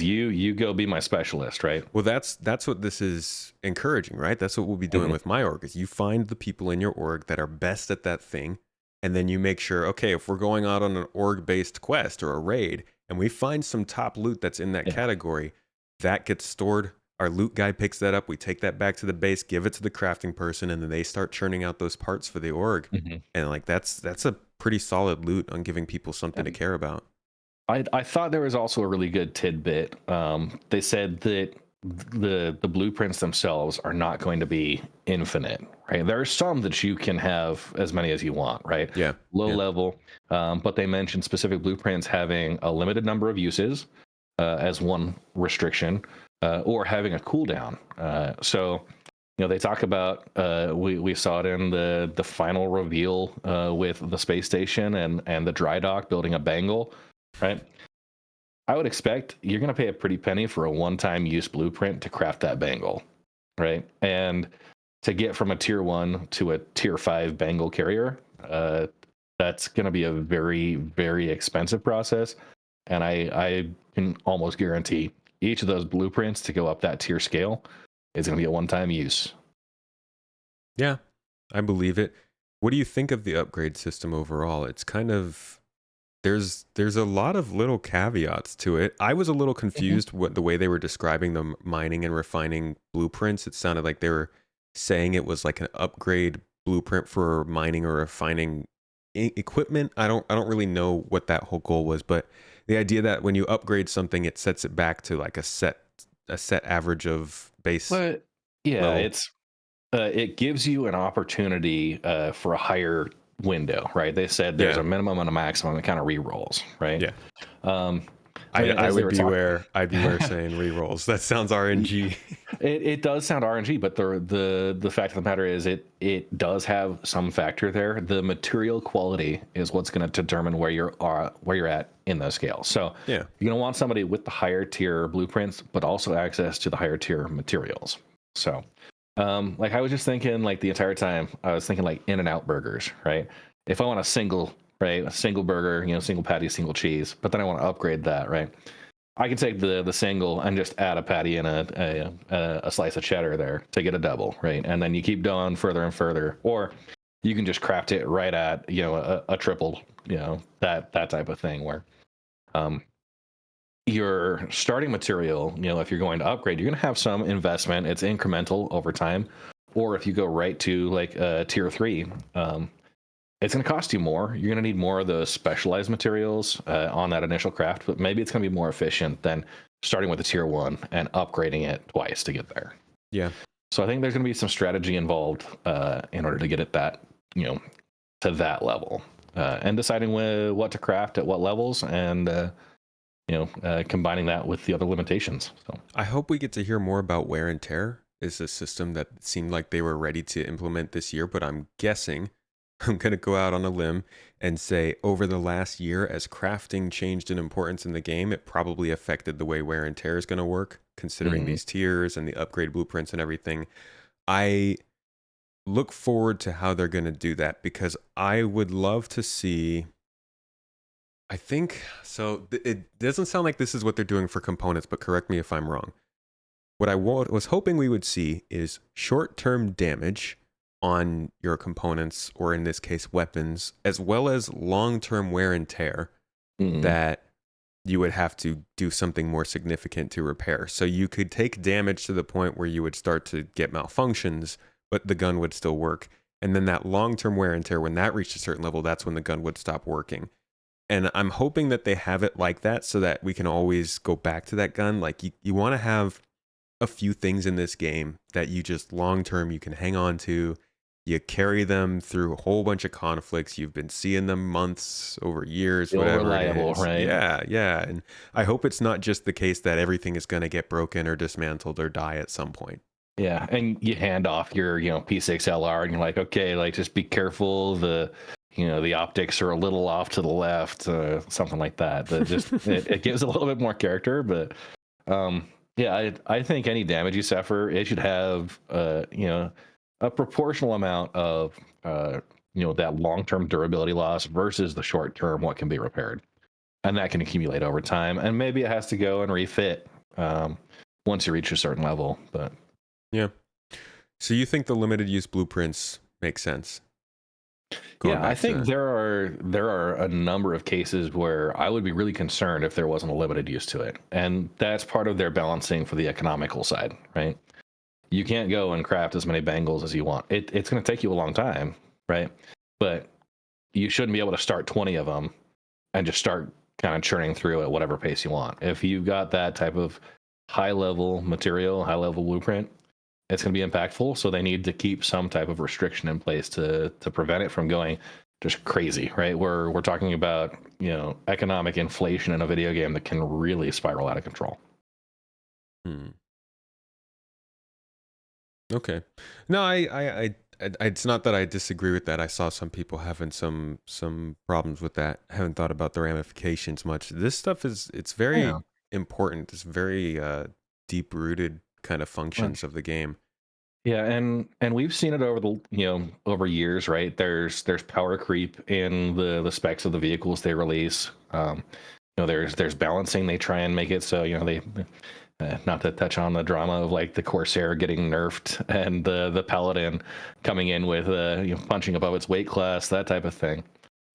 [SPEAKER 3] you. You go be my specialist, right?
[SPEAKER 2] Well, that's what this is encouraging, right? That's what we'll be doing
[SPEAKER 3] Mhm.
[SPEAKER 2] with my org is you find the people in your org that are best at that thing, and then you make sure, okay, if we're going out on an org-based quest or a raid, and we find some top loot that's in that
[SPEAKER 3] Yeah.
[SPEAKER 2] category, that gets stored. Our loot guy picks that up. We take that back to the base, give it to the crafting person, and then they start churning out those parts for the org.
[SPEAKER 3] Mhm.
[SPEAKER 2] And like that's a pretty solid loot on giving people something to care about.
[SPEAKER 3] I thought there was also a really good tidbit. They said that the blueprints themselves are not going to be infinite, right? There are some that you can have as many as you want, right?
[SPEAKER 2] Yeah.
[SPEAKER 3] Low
[SPEAKER 2] Yeah.
[SPEAKER 3] level, but they mentioned specific blueprints having a limited number of uses as one restriction, or having a cooldown. So they talk about we saw it in the final reveal with the space station and the dry dock building a bangle, right? I would expect you're going to pay a pretty penny for a one-time use blueprint to craft that bangle, right? And to get from a tier 1 to a tier 5 bangle carrier, that's going to be a very, very expensive process. And I can almost guarantee each of those blueprints to go up that tier scale is going to be a one-time use.
[SPEAKER 2] Yeah, I believe it. What do you think of the upgrade system overall? It's kind of there's a lot of little caveats to it. I was a little confused what the way they were describing the mining and refining blueprints. It sounded like they were saying it was like an upgrade blueprint for mining or refining equipment. I don't really know what that whole goal was, but the idea that when you upgrade something, it sets it back to like a set average of base
[SPEAKER 3] But yeah,
[SPEAKER 2] level.
[SPEAKER 3] it gives you an opportunity for a higher window, right? They said there's
[SPEAKER 2] Yeah,
[SPEAKER 3] a minimum and a maximum. It kind of re-rolls, right?
[SPEAKER 2] yeah.
[SPEAKER 3] Um,
[SPEAKER 2] I
[SPEAKER 3] as they
[SPEAKER 2] would
[SPEAKER 3] were talking,
[SPEAKER 2] beware. I'd beware saying rerolls. That sounds RNG.
[SPEAKER 3] it does sound RNG, but the fact of the matter is it does have some factor there. The material quality is what's going to determine where you're at in the scale. So
[SPEAKER 2] Yeah.
[SPEAKER 3] you're going to want somebody with the higher tier blueprints, but also access to the higher tier materials. So like I was just thinking, like the entire time I was thinking like In-N-Out burgers, right? If I want a single, right, a single burger, single patty, single cheese, but then I want to upgrade that, right? I can take the single and just add a patty and a slice of cheddar there to get a double, right? And then you keep going further and further, or you can just craft it right at a triple, that type of thing where your starting material, if you're going to upgrade, you're going to have some investment. It's incremental over time. Or if you go right to like tier 3, it's going to cost you more. You're going to need more of those specialized materials on that initial craft, but maybe it's going to be more efficient than starting with a tier 1 and upgrading it twice to get there.
[SPEAKER 2] Yeah.
[SPEAKER 3] So I think there's going to be some strategy involved in order to get it that, to that level, and deciding what to craft at what levels, and combining that with the other limitations. So
[SPEAKER 2] I hope we get to hear more about wear and tear. Is a system that seemed like they were ready to implement this year, but I'm guessing I'm going to go out on a limb and say over the last year, as crafting changed in importance in the game, it probably affected the way wear and tear is going to work, considering these tiers and the upgrade blueprints and everything. I look forward to how they're going to do that because I would love to see. I think so. It doesn't sound like this is what they're doing for components, but correct me if I'm wrong. What I was hoping we would see is short-term damage on your components, or in this case, weapons, as well as long-term wear and tear that you would have to do something more significant to repair. So you could take damage to the point where you would start to get malfunctions, but the gun would still work. And then that long-term wear and tear, when that reached a certain level, that's when the gun would stop working. And I'm hoping that they have it like that so that we can always go back to that gun. Like you want to have a few things in this game that you just long term you can hang on to You carry them through a whole bunch of conflicts. You've been seeing them months, over years,
[SPEAKER 3] Still
[SPEAKER 2] whatever it
[SPEAKER 3] reliable,
[SPEAKER 2] is.
[SPEAKER 3] right?
[SPEAKER 2] Yeah, yeah. And I hope it's not just the case that everything is going to get broken or dismantled or die at some point.
[SPEAKER 3] Yeah, and you hand off your, P6LR, and you're like, okay, like just be careful. The optics are a little off to the left, something like that. That just it gives a little bit more character. But yeah, I think any damage you suffer, it should have a proportional amount of that long-term durability loss versus the short-term what can be repaired, and that can accumulate over time. And maybe it has to go and refit once you reach a certain level, but.
[SPEAKER 2] Yeah. So you think the limited use blueprints make sense? Going
[SPEAKER 3] Yeah, I
[SPEAKER 2] back to
[SPEAKER 3] think
[SPEAKER 2] that.
[SPEAKER 3] there are a number of cases where I would be really concerned if there wasn't a limited use to it, and that's part of their balancing for the economical side, right? You can't go and craft as many bangles as you want. It's going to take you a long time, right? But you shouldn't be able to start 20 of them and just start kind of churning through at whatever pace you want. If you've got that type of high level material, high level blueprint, it's going to be impactful. So they need to keep some type of restriction in place to prevent it from going just crazy, right? We're talking about economic inflation in a video game that can really spiral out of control.
[SPEAKER 2] Okay. No, it's not that I disagree with that. I saw some people having some problems with that. I haven't thought about the ramifications much. This stuff it's
[SPEAKER 3] Yeah.
[SPEAKER 2] very important. It's very deep rooted kind of
[SPEAKER 3] Well,
[SPEAKER 2] functions of the game.
[SPEAKER 3] yeah, and we've seen it over the over years, right? There's power creep in the specs of the vehicles they release. There's balancing. They try and make it so they not to touch on the drama of like the Corsair getting nerfed and the Paladin coming in with punching above its weight class, that type of thing.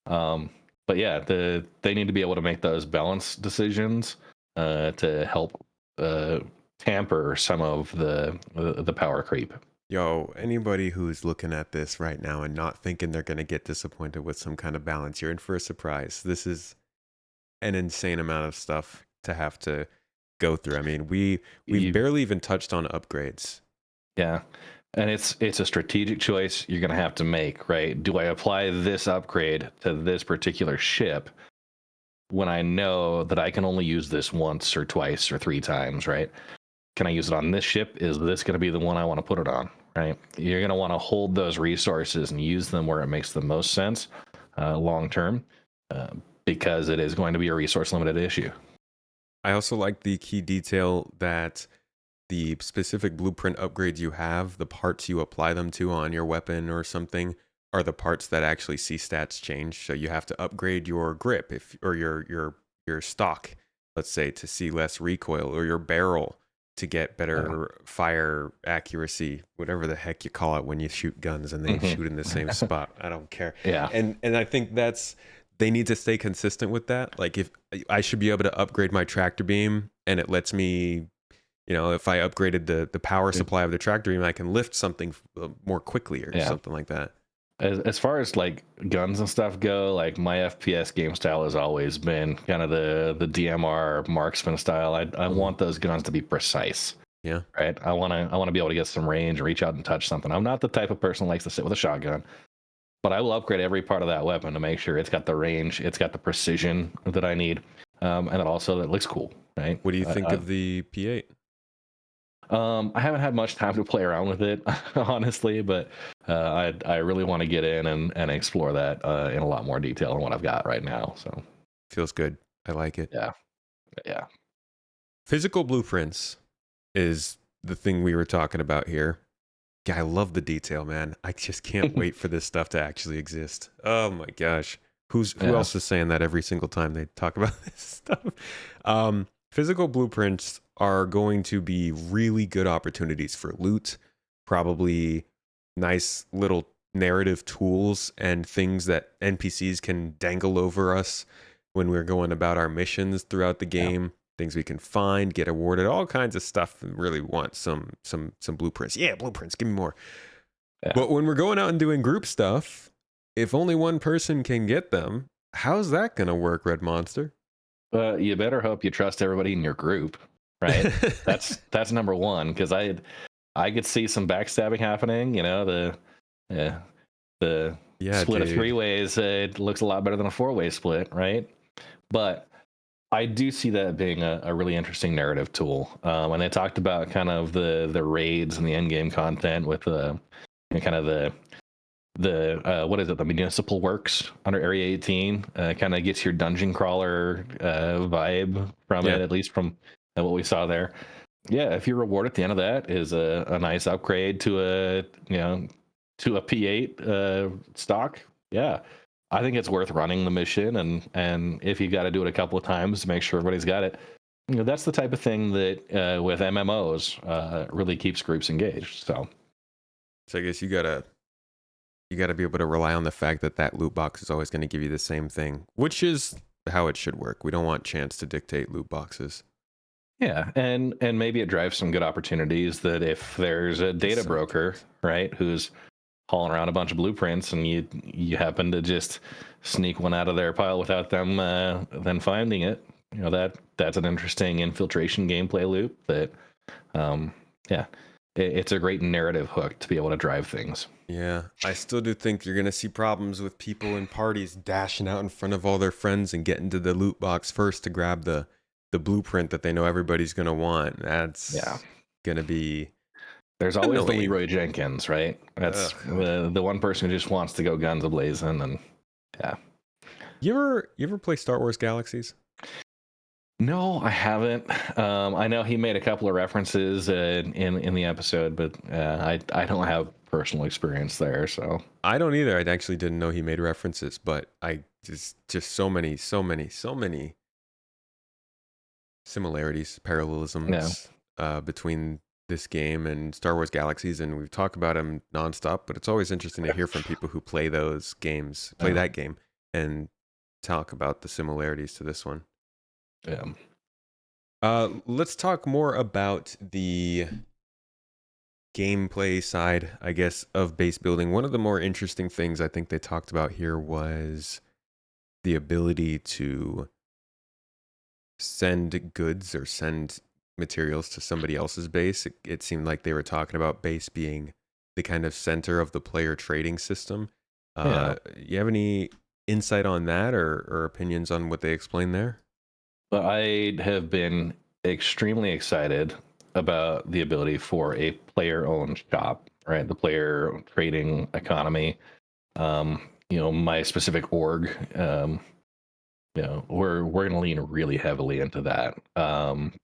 [SPEAKER 3] But yeah, they need to be able to make those balance decisions to help tamper some of the power creep.
[SPEAKER 2] Yo, anybody who's looking at this right now and not thinking they're going to get disappointed with some kind of balance, you're in for a surprise. This is an insane amount of stuff to have to go through. I mean, we've barely even touched on upgrades.
[SPEAKER 3] Yeah. And it's a strategic choice you're going to have to make, right? Do I apply this upgrade to this particular ship when I know that I can only use this once or twice or 3 times, right? Can I use it on this ship? Is this going to be the one I want to put it on, right? You're going to want to hold those resources and use them where it makes the most sense long term because it is going to be a resource limited issue.
[SPEAKER 2] I also like the key detail that the specific blueprint upgrades you have, the parts you apply them to on your weapon or something, are the parts that actually see stats change. So you have to upgrade your grip or your stock, let's say, to see less recoil, or your barrel to get better fire accuracy, whatever the heck you call it when you shoot guns and they shoot in the same spot. I don't care.
[SPEAKER 3] Yeah.
[SPEAKER 2] And I think they need to stay consistent with that. Like, if I should be able to upgrade my tractor beam and it lets me, if I upgraded the power supply of the tractor beam, I can lift something more quickly or something like that.
[SPEAKER 3] As far as like guns and stuff go, like my FPS game style has always been kind of the DMR marksman style. I want those guns to be precise.
[SPEAKER 2] Yeah.
[SPEAKER 3] Right. I want to be able to get some range and reach out and touch something. I'm not the type of person who likes to sit with a shotgun, but I will upgrade every part of that weapon to make sure it's got the range, it's got the precision that I need, and it also that looks cool. Right.
[SPEAKER 2] What do you think of the P8?
[SPEAKER 3] I haven't had much time to play around with it, honestly, but I really want to get in and explore that in a lot more detail than what I've got right now. So
[SPEAKER 2] feels good. I like it.
[SPEAKER 3] Yeah.
[SPEAKER 2] Physical blueprints is the thing we were talking about here. Yeah, I love the detail, man. I just can't wait for this stuff to actually exist. Oh my gosh. Who else is saying that every single time they talk about this stuff? Physical blueprints are going to be really good opportunities for loot, probably nice little narrative tools and things that NPCs can dangle over us when we're going about our missions throughout the game. Things we can find, get awarded, all kinds of stuff. And really want some blueprints. Yeah, blueprints, give me more. Yeah. But when we're going out and doing group stuff, if only one person can get them, how's that gonna work, Red Monster?
[SPEAKER 3] You better hope you trust everybody in your group, right? That's number one, because I could see some backstabbing happening. The
[SPEAKER 2] Yeah,
[SPEAKER 3] split of
[SPEAKER 2] dude.
[SPEAKER 3] 3 ways, it looks a lot better than a 4-way split, right? But I do see that being a really interesting narrative tool. And they talked about kind of the raids and the end game content with kind of the what is it, the municipal works under Area 18. Kind of gets your dungeon crawler vibe from
[SPEAKER 2] Yeah.
[SPEAKER 3] it, at least from what we saw there. Yeah, if your reward at the end of that is a nice upgrade to a P8 stock, yeah, I think it's worth running the mission. And if you got to do it a couple of times to make sure everybody's got it, that's the type of thing that with MMOs really keeps groups engaged. So
[SPEAKER 2] I guess you gotta be able to rely on the fact that that loot box is always going to give you the same thing, which is how it should work. We don't want chance to dictate loot boxes.
[SPEAKER 3] yeah, and maybe it drives some good opportunities that if there's a data broker, right, who's hauling around a bunch of blueprints and you happen to just sneak one out of their pile without them then finding it, that's an interesting infiltration gameplay loop that yeah, it's a great narrative hook to be able to drive things.
[SPEAKER 2] Yeah, I still do think you're going to see problems with people in parties dashing out in front of all their friends and getting to the loot box first to grab the blueprint that they know everybody's going to want. That's going to be
[SPEAKER 3] there's always
[SPEAKER 2] annoying.
[SPEAKER 3] the Leroy Jenkins, right? That's the one person who just wants to go guns a-blazing. And yeah,
[SPEAKER 2] you ever play Star Wars Galaxies?
[SPEAKER 3] No, I haven't. I know he made a couple of references in the episode, but I don't have personal experience there. So
[SPEAKER 2] I don't either. I actually didn't know he made references, but I just so many similarities, parallelisms between this game and Star Wars Galaxies, and we've talked about them nonstop. But it's always interesting to hear from people who play those games, that game, and talk about the similarities to this one.
[SPEAKER 3] Yeah.
[SPEAKER 2] Let's talk more about the gameplay side, I guess, of base building. One of the more interesting things I think they talked about here was the ability to send goods or send materials to somebody else's base. It seemed like they were talking about base being the kind of center of the player trading system. You have any insight on that or opinions on what they explained there?
[SPEAKER 3] But I have been extremely excited about the ability for a player-owned shop, right? The player trading economy. My specific org, we're going to lean really heavily into that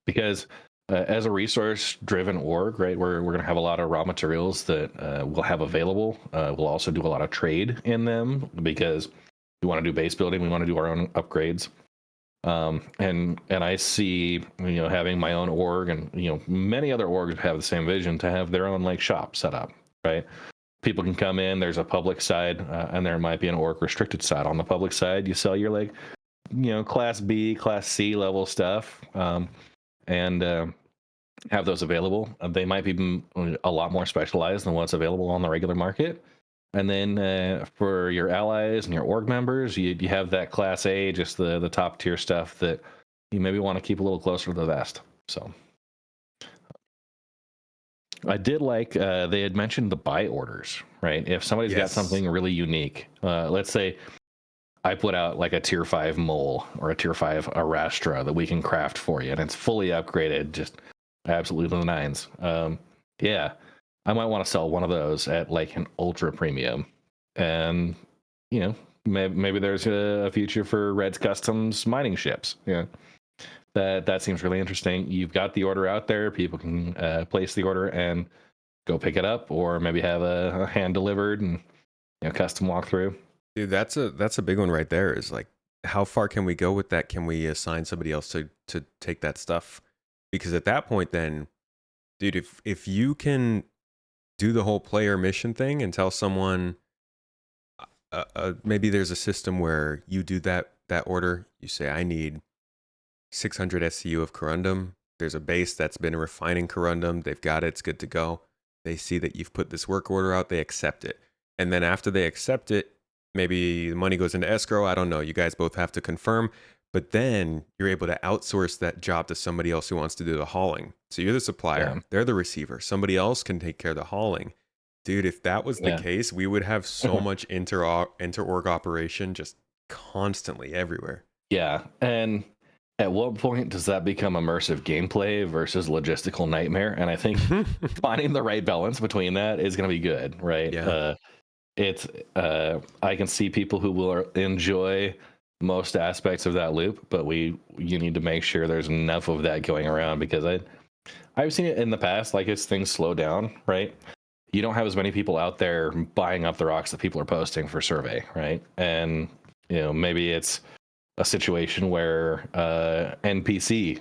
[SPEAKER 3] because as a resource-driven org, right, we're going to have a lot of raw materials that we'll have available. We'll also do a lot of trade in them because we want to do base building. We want to do our own upgrades. And I see, having my own org and, many other orgs have the same vision to have their own like shop set up, right? People can come in, there's a public side, and there might be an org restricted side. On the public side, you sell your like, class B, class C level stuff, and have those available. They might be a lot more specialized than what's available on the regular market. And then for your allies and your org members, you have that class A, just the top tier stuff that you maybe want to keep a little closer to the vest. So I did like they had mentioned the buy orders, right? If somebody's got something really unique, let's say I put out like a tier 5 mole or a tier 5 Arastra that we can craft for you, and it's fully upgraded, just absolutely to the nines. Yeah, I might want to sell one of those at like an ultra premium, and maybe there's a future for Red's Customs mining ships. Yeah, that seems really interesting. You've got the order out there; people can place the order and go pick it up, or maybe have a hand delivered and custom walkthrough.
[SPEAKER 2] Dude, that's a big one right there. Is like, how far can we go with that? Can we assign somebody else to take that stuff? Because at that point, then, dude, if you can do the whole player mission thing and tell someone, maybe there's a system where you do that order. You say, I need 600 SCU of corundum. There's a base that's been refining corundum. They've got it. It's good to go. They see that you've put this work order out. They accept it. And then after they accept it, maybe the money goes into escrow. I don't know. You guys both have to confirm. But then you're able to outsource that job to somebody else who wants to do the hauling. So you're the supplier. Yeah. They're the receiver. Somebody else can take care of the hauling. Dude, if that was the
[SPEAKER 3] Yeah.
[SPEAKER 2] case, we would have so much inter-org operation just constantly everywhere.
[SPEAKER 3] Yeah. And at what point does that become immersive gameplay versus logistical nightmare? And I think finding the right balance between that is going to be good, right?
[SPEAKER 2] Yeah.
[SPEAKER 3] It's I can see people who will enjoy most aspects of that loop, but you need to make sure there's enough of that going around, because I've seen it in the past, like as things slow down, right? You don't have as many people out there buying up the rocks that people are posting for survey, right? And maybe it's a situation where NPC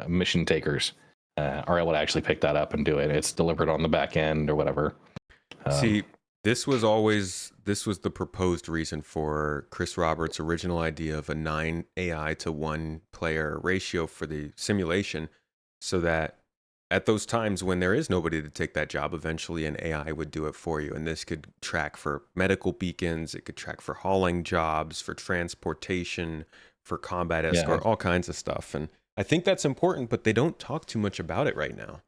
[SPEAKER 3] mission takers are able to actually pick that up and do it. It's delivered on the back end or whatever.
[SPEAKER 2] See, this was the proposed reason for Chris Roberts' original idea of a 9 AI to 1 player ratio for the simulation, so that at those times when there is nobody to take that job, eventually an AI would do it for you. And this could track for medical beacons, it could track for hauling jobs, for transportation, for combat
[SPEAKER 3] Yeah,
[SPEAKER 2] escort, all kinds of stuff. And I think that's important, but they don't talk too much about it right now.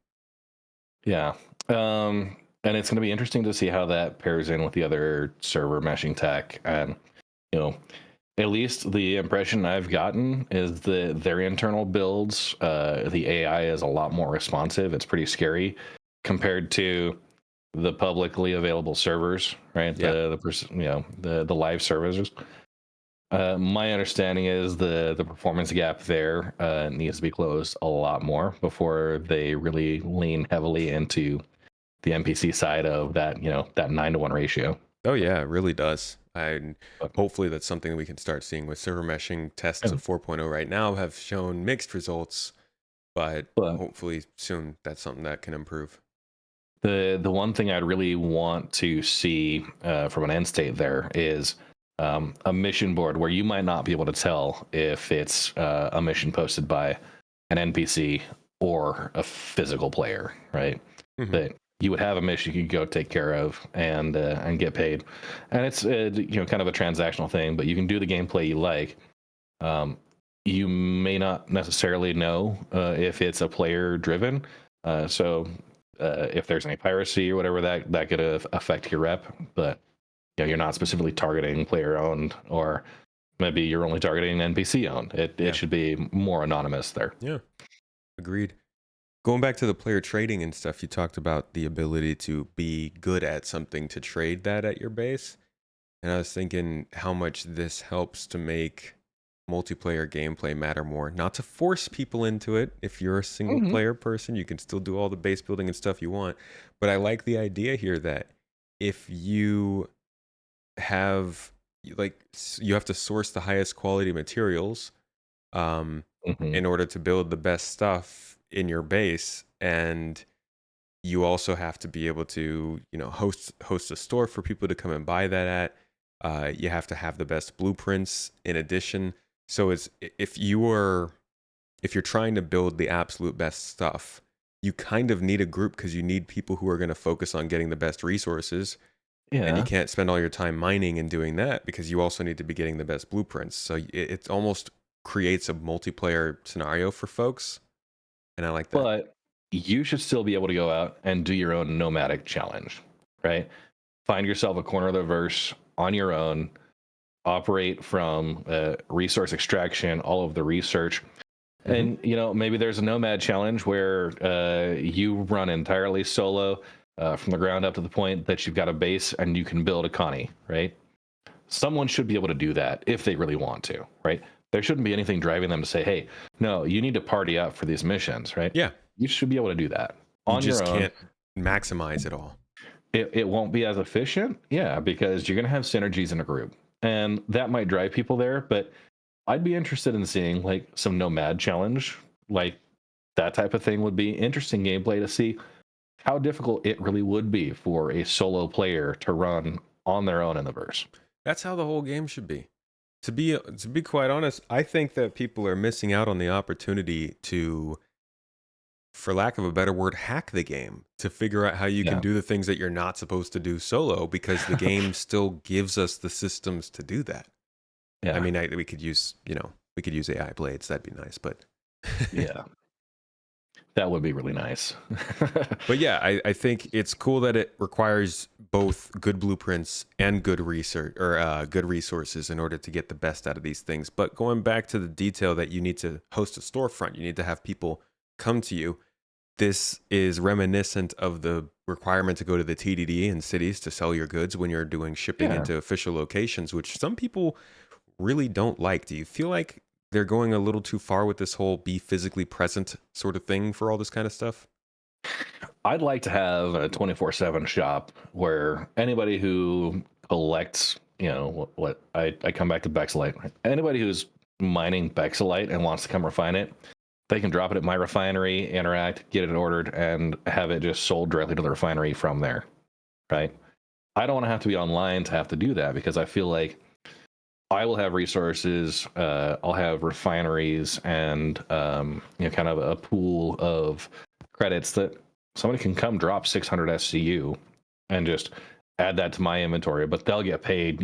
[SPEAKER 3] yeah. And it's going to be interesting to see how that pairs in with the other server meshing tech. And you know, at least the impression I've gotten is that their internal builds, the AI is a lot more responsive. It's pretty scary compared to the publicly available servers, right?
[SPEAKER 2] Yeah.
[SPEAKER 3] The live servers. My understanding is the performance gap there needs to be closed a lot more before they really lean heavily into the NPC side of that, that 9-to-1 ratio.
[SPEAKER 2] Oh yeah, it really does. And
[SPEAKER 3] But,
[SPEAKER 2] hopefully that's something that we can start seeing with server meshing. Tests of 4.0 right now have shown mixed results, but
[SPEAKER 3] but
[SPEAKER 2] hopefully soon that's something that can improve.
[SPEAKER 3] the one thing I'd really want to see from an end state there is a mission board where you might not be able to tell if it's a mission posted by an NPC or a physical player, right?
[SPEAKER 2] Mhm.
[SPEAKER 3] That you would have a mission you could go take care of and get paid, and it's kind of a transactional thing, but you can do the gameplay you like. Um, you may not necessarily know if it's a player driven, so if there's any piracy or whatever, that could affect your rep, but you're not specifically targeting player owned, or maybe you're only targeting NPC owned. It
[SPEAKER 2] Yeah.
[SPEAKER 3] should be more anonymous there.
[SPEAKER 2] Yeah, agreed. Going back to the player trading and stuff, you talked about the ability to be good at something to trade that at your base. And I was thinking how much this helps to make multiplayer gameplay matter more. Not to force people into it. If you're a single
[SPEAKER 3] Hmm.
[SPEAKER 2] player person, you can still do all the base building and stuff you want. But I like the idea here that if you have you have to source the highest quality materials um,
[SPEAKER 3] Hmm.
[SPEAKER 2] in order to build the best stuff in your base, and you also have to be able to host a store for people to come and buy that at. You have to have the best blueprints in addition. So it's if you're trying to build the absolute best stuff, you kind of need a group, because you need people who are going to focus on getting the best resources, and you
[SPEAKER 3] Yeah,
[SPEAKER 2] can't spend all your time mining and doing that, because you also need to be getting the best blueprints. So it almost creates a multiplayer scenario for folks, and I like that.
[SPEAKER 3] but you should still be able to go out and do your own nomadic challenge, right? Find yourself a corner of the verse on your own, operate from resource extraction, all of the research.
[SPEAKER 2] Hmm.
[SPEAKER 3] And maybe there's a nomad challenge where you run entirely solo from the ground up to the point that you've got a base and you can build a connie, right? Someone should be able to do that if they really want to, right? There shouldn't be anything driving them to say, hey, no, you need to party up for these missions, right?
[SPEAKER 2] Yeah,
[SPEAKER 3] You should be able to do that
[SPEAKER 2] you
[SPEAKER 3] on your
[SPEAKER 2] just
[SPEAKER 3] own.
[SPEAKER 2] can't maximize it all.
[SPEAKER 3] It won't be as efficient, yeah, because you're going to have synergies in a group, and that might drive people there. But I'd be interested in seeing like some nomad challenge, like that type of thing would be interesting gameplay to see how difficult it really would be for a solo player to run on their own in the verse.
[SPEAKER 2] That's how the whole game should be. To be quite honest, I think that people are missing out on the opportunity to, for lack of a better word, hack the game, to figure out how you can
[SPEAKER 3] Yeah.
[SPEAKER 2] do the things that you're not supposed to do solo, because the game still gives us the systems to do that. I
[SPEAKER 3] Yeah.
[SPEAKER 2] mean, we could use AI blades. That'd be nice, but
[SPEAKER 3] Yeah. That would be really nice.
[SPEAKER 2] But yeah, I think it's cool that it requires both good blueprints and good research or good resources in order to get the best out of these things. But going back to the detail that you need to host a storefront, you need to have people come to you. This is reminiscent of the requirement to go to the TDD in cities to sell your goods when you're doing shipping
[SPEAKER 3] Yeah.
[SPEAKER 2] into official locations, which some people really don't like. Do you feel like they're going a little too far with this whole be physically present sort of thing for all this kind of stuff?
[SPEAKER 3] I'd like to have a 24/7 shop where anybody who collects, what I come back to Bexelite. Right? Anybody who's mining Bexelite and wants to come refine it, they can drop it at my refinery, interact, get it ordered, and have it just sold directly to the refinery from there. Right? I don't want to have to be online to have to do that because I feel like I will have resources, I'll have refineries, and kind of a pool of credits that somebody can come drop 600 SCU and just add that to my inventory. But they'll get paid,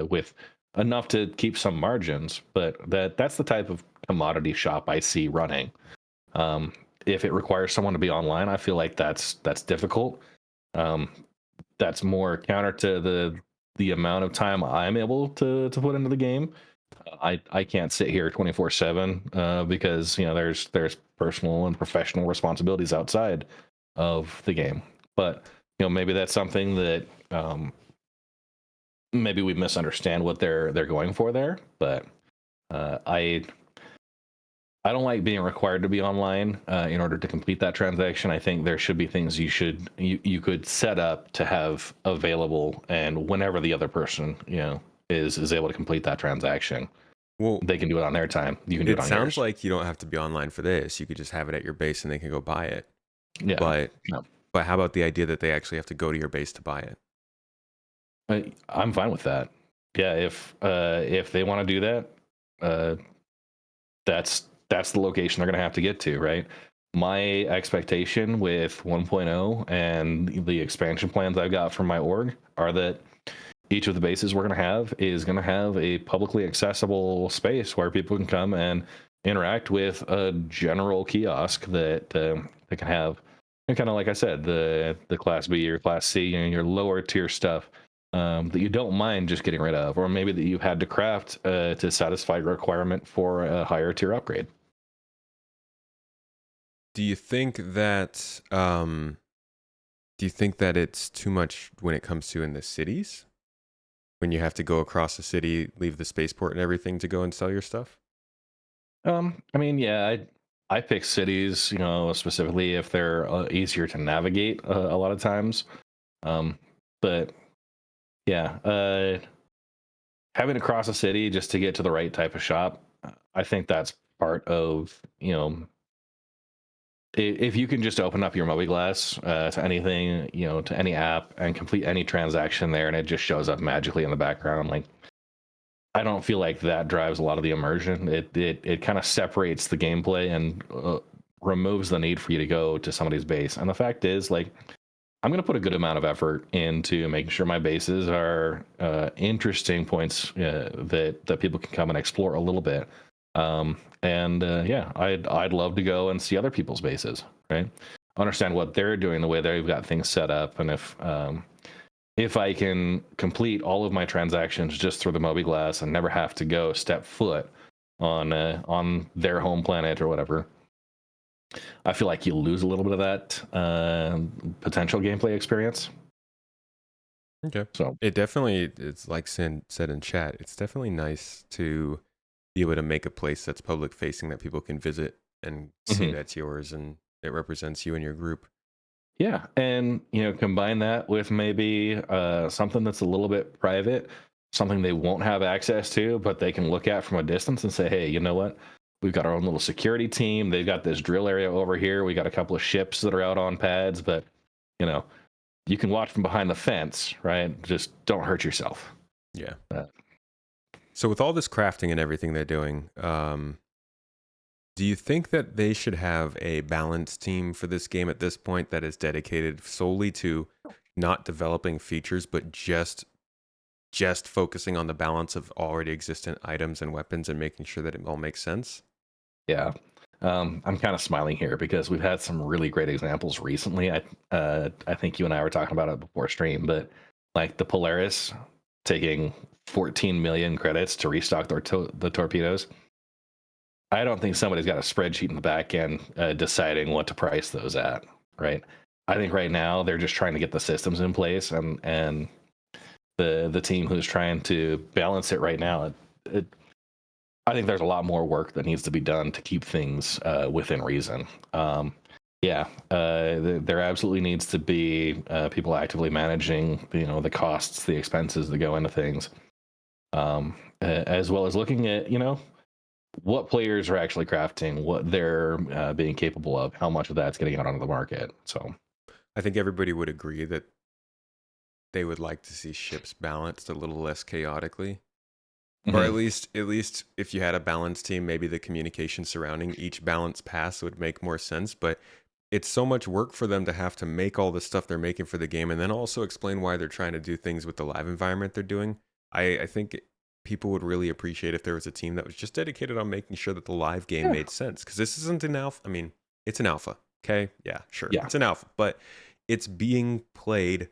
[SPEAKER 3] with enough to keep some margins. But that's the type of commodity shop I see running. If it requires someone to be online, I feel like that's difficult. Um, that's more counter to the amount of time I'm able to put into the game. I can't sit here 24/7 because there's personal and professional responsibilities outside of the game. But maybe that's something that maybe we misunderstand what they're going for there. But I don't like being required to be online in order to complete that transaction. I think there should be things you could set up to have available, and whenever the other person is able to complete that transaction,
[SPEAKER 2] Well,
[SPEAKER 3] they can do it on their time. You can do it
[SPEAKER 2] it
[SPEAKER 3] on
[SPEAKER 2] sounds
[SPEAKER 3] yours.
[SPEAKER 2] like you don't have to be online for this. You could just have it at your base and they can go buy it.
[SPEAKER 3] Yeah,
[SPEAKER 2] But
[SPEAKER 3] no,
[SPEAKER 2] but how about the idea that they actually have to go to your base to buy it?
[SPEAKER 3] I'm fine with that. Yeah, if they want to do that, uh, that's the location they're going to have to get to, right? My expectation with 1.0 and the expansion plans I've got from my org are that each of the bases we're going to have is going to have a publicly accessible space where people can come and interact with a general kiosk that they can have. And kind of like I said, the Class B or Class C, your lower tier stuff that you don't mind just getting rid of, or maybe that you had to craft to satisfy your requirement for a higher tier upgrade.
[SPEAKER 2] Do you think that it's too much when it comes to in the cities? When you have to go across the city, leave the spaceport and everything to go and sell your stuff?
[SPEAKER 3] I mean, yeah, I pick cities, specifically if they're easier to navigate a lot of times. But yeah, having to cross a city just to get to the right type of shop, I think that's part of, if you can just open up your Glass to anything, to any app and complete any transaction there, and it just shows up magically in the background, like I don't feel like that drives a lot of the immersion. It kind of separates the gameplay and removes the need for you to go to somebody's base. And the fact is, like, I'm going to put a good amount of effort into making sure my bases are interesting points that people can come and explore a little bit. Yeah, I'd love to go and see other people's bases, right? Understand what they're doing, the way they've got things set up, and if I can complete all of my transactions just through the Glass and never have to go step foot on their home planet or whatever, I feel like you lose a little bit of that potential gameplay experience.
[SPEAKER 2] Okay.
[SPEAKER 3] So
[SPEAKER 2] It's like said in chat, it's definitely nice to be able to make a place that's public facing that people can visit and see that's yours and it represents you and your group.
[SPEAKER 3] yeah, and combine that with maybe something that's a little bit private, something they won't have access to, but they can look at from a distance and say, hey, you know what? We've got our own little security team. They've got this drill area over here. We got a couple of ships that are out on pads, but you can watch from behind the fence, right? Just don't hurt yourself.
[SPEAKER 2] Yeah. So with all this crafting and everything they're doing, do you think that they should have a balanced team for this game at this point that is dedicated solely to not developing features, but just focusing on the balance of already existent items and weapons and making sure that it all makes sense?
[SPEAKER 3] Yeah. I'm kind of smiling here because we've had some really great examples recently. I think you and I were talking about it before stream, but like the Polaris taking 14 million credits to restock the torpedoes. I don't think somebody's got a spreadsheet in the back end deciding what to price those at, right? I think right now they're just trying to get the systems in place, and the team who's trying to balance it right now, I think there's a lot more work that needs to be done to keep things within reason. There absolutely needs to be people actively managing, the costs, the expenses that go into things, as well as looking at, what players are actually crafting, what they're being capable of, how much of that's getting out onto the market. So
[SPEAKER 2] I think everybody would agree that they would like to see ships balanced a little less chaotically. Or at least if you had a balanced team, maybe the communication surrounding each balanced pass would make more sense. But it's so much work for them to have to make all the stuff they're making for the game and then also explain why they're trying to do things with the live environment they're doing. I think people would really appreciate if there was a team that was just dedicated on making sure that the live game made sense. Because this isn't an alpha. I mean, it's an alpha. Okay. Yeah, sure.
[SPEAKER 3] Yeah.
[SPEAKER 2] It's an alpha, but it's being played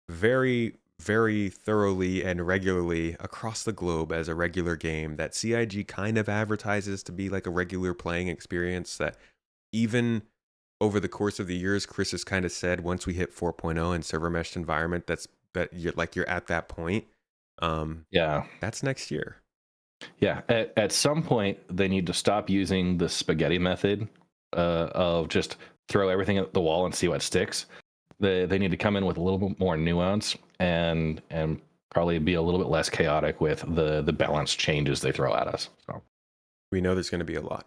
[SPEAKER 2] very, very thoroughly and regularly across the globe as a regular game that CIG kind of advertises to be like a regular playing experience. That even over the course of the years, Chris has kind of said once we hit 4.0 and server meshed environment, you're at that point. That's next year.
[SPEAKER 3] Yeah, at some point they need to stop using the spaghetti method of just throw everything at the wall and see what sticks. They need to come in with a little bit more nuance and probably be a little bit less chaotic with the balance changes they throw at us. So
[SPEAKER 2] we know there's going to be a lot.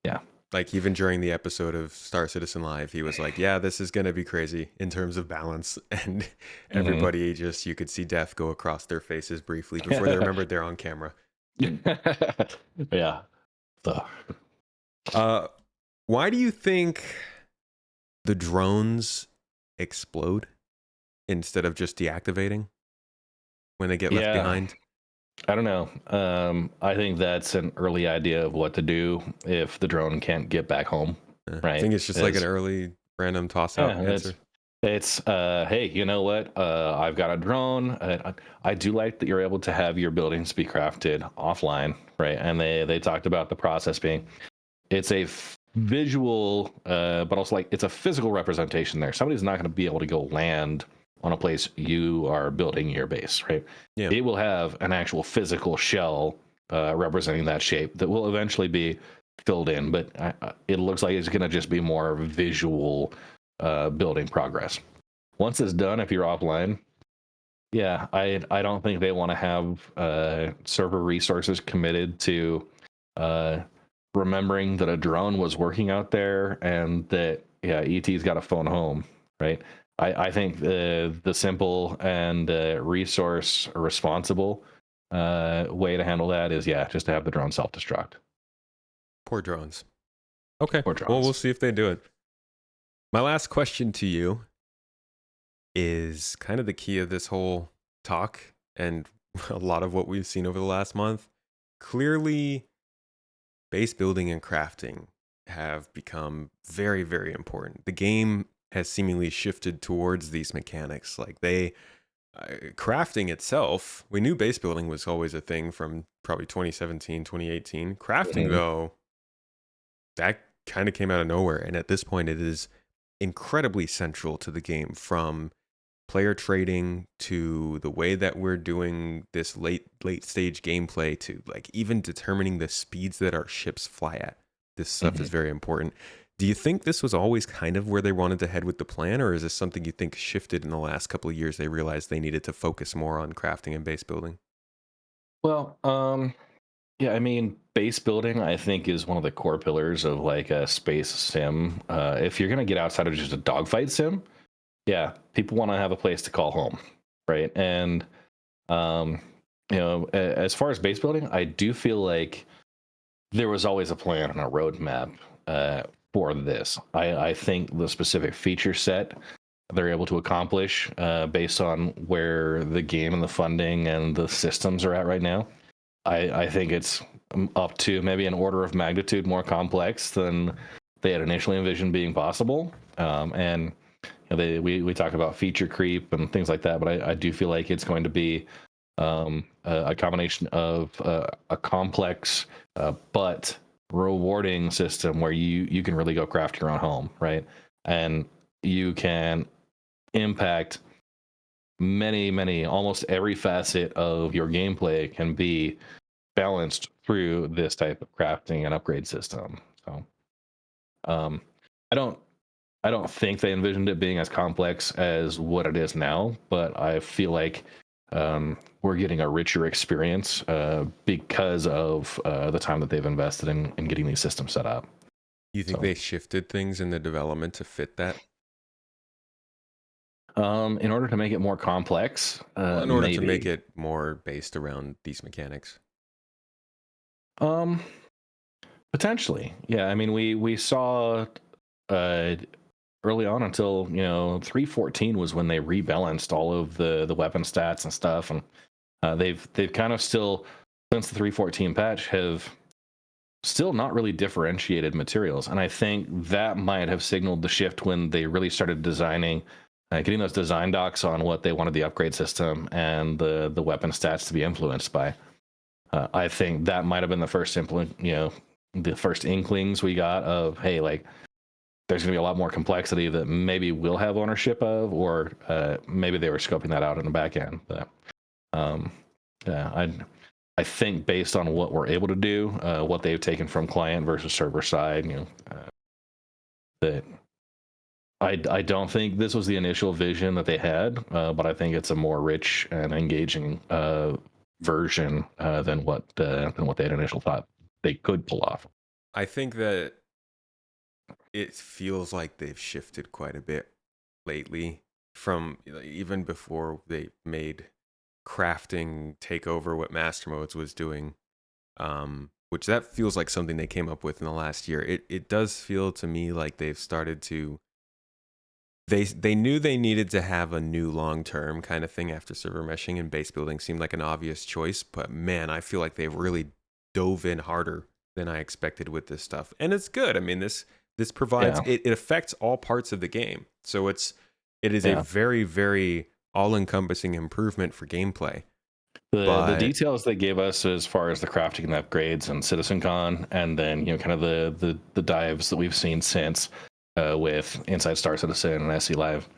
[SPEAKER 3] Yeah.
[SPEAKER 2] Like even during the episode of Star Citizen Live, he was like, yeah, this is going to be crazy in terms of balance. And everybody you could see death go across their faces briefly before they remembered they're on camera.
[SPEAKER 3] Yeah.
[SPEAKER 2] Why do you think the drones explode instead of just deactivating when they get left behind?
[SPEAKER 3] I don't know. I think that's an early idea of what to do if the drone can't get back home. Right.
[SPEAKER 2] I think it's just like an early random toss out answer.
[SPEAKER 3] It's hey, you know what? I've got a drone. I do like that you're able to have your buildings be crafted offline, right? And they talked about the process being it's a visual, but also like it's a physical representation there. Somebody's not going to be able to go land on a place you are building your base, right?
[SPEAKER 2] Yeah.
[SPEAKER 3] It will have an actual physical shell representing that shape that will eventually be filled in, but it looks like it's going to just be more visual building progress. Once it's done, if you're offline, I don't think they want to have server resources committed to remembering that a drone was working out there and that ET's got a phone home, right? I think the simple and resource responsible way to handle that is just to have the drone self-destruct.
[SPEAKER 2] Poor drones. Okay.
[SPEAKER 3] Poor drones.
[SPEAKER 2] Well, we'll see if they do it. My last question to you is kind of the key of this whole talk and a lot of what we've seen over the last month. Clearly, base building and crafting have become very, very important. The game has seemingly shifted towards these mechanics. Like crafting itself, we knew base building was always a thing from probably 2017, 2018. Crafting, though, that kind of came out of nowhere. And at this point, it is incredibly central to the game, from player trading to the way that we're doing this late stage gameplay to like even determining the speeds that our ships fly at. This stuff is very important. Do you think this was always kind of where they wanted to head with the plan, or is this something you think shifted in the last couple of years? They realized they needed to focus more on crafting and base building.
[SPEAKER 3] Well, I mean, base building, I think, is one of the core pillars of like a space sim. If you're going to get outside of just a dogfight sim, people want to have a place to call home, right? And, as far as base building, I do feel like there was always a plan and a roadmap for this. I think the specific feature set they're able to accomplish based on where the game and the funding and the systems are at right now I think it's up to maybe an order of magnitude more complex than they had initially envisioned being possible. And we talk about feature creep and things like that, but I do feel like it's going to be a combination of a complex but rewarding system where you can really go craft your own home, right? And you can impact many, almost every facet of your gameplay can be balanced through this type of crafting and upgrade system. So um, I don't I don't think they envisioned it being as complex as what it is now, but I feel like we're getting a richer experience because of the time that they've invested in getting these systems set up.
[SPEAKER 2] You think
[SPEAKER 3] So,
[SPEAKER 2] they shifted things in the development to fit that?
[SPEAKER 3] in order to make it more complex,
[SPEAKER 2] Well, in order to make
[SPEAKER 3] maybe.
[SPEAKER 2] it more based around these mechanics.
[SPEAKER 3] Um, Potentially, yeah. I mean, we saw uh, early on until 3.14 was when they rebalanced all of the weapon stats and stuff, and they've kind of still, since the 3.14 patch, have still not really differentiated materials. And I think that might have signaled the shift when they really started designing, getting those design docs on what they wanted the upgrade system and the weapon stats to be influenced by. I think that might have been the first the first inklings we got of, hey, like, there's going to be a lot more complexity that maybe we'll have ownership of, or maybe they were scoping that out in the back end. But um, yeah, I think based on what we're able to do, what they've taken from client versus server side, that I don't think this was the initial vision that they had, but I think it's a more rich and engaging version than what they had initially thought they could pull off.
[SPEAKER 2] I think that it feels like they've shifted quite a bit lately from even before they made crafting take over what Master Modes was doing, which that feels like something they came up with in the last year. It does feel to me like they've started to they knew they needed to have a new long-term kind of thing after server meshing, and base building seemed like an obvious choice, but man, I feel like they've really dove in harder than I expected with this stuff. And it's good. I mean, this provides
[SPEAKER 3] Yeah,
[SPEAKER 2] it affects all parts of the game. So it is a
[SPEAKER 3] yeah.
[SPEAKER 2] very all-encompassing improvement for gameplay.
[SPEAKER 3] The
[SPEAKER 2] But
[SPEAKER 3] details they gave us as far as the crafting and upgrades and CitizenCon, and then kind of the dives that we've seen since with Inside Star Citizen and SC Live,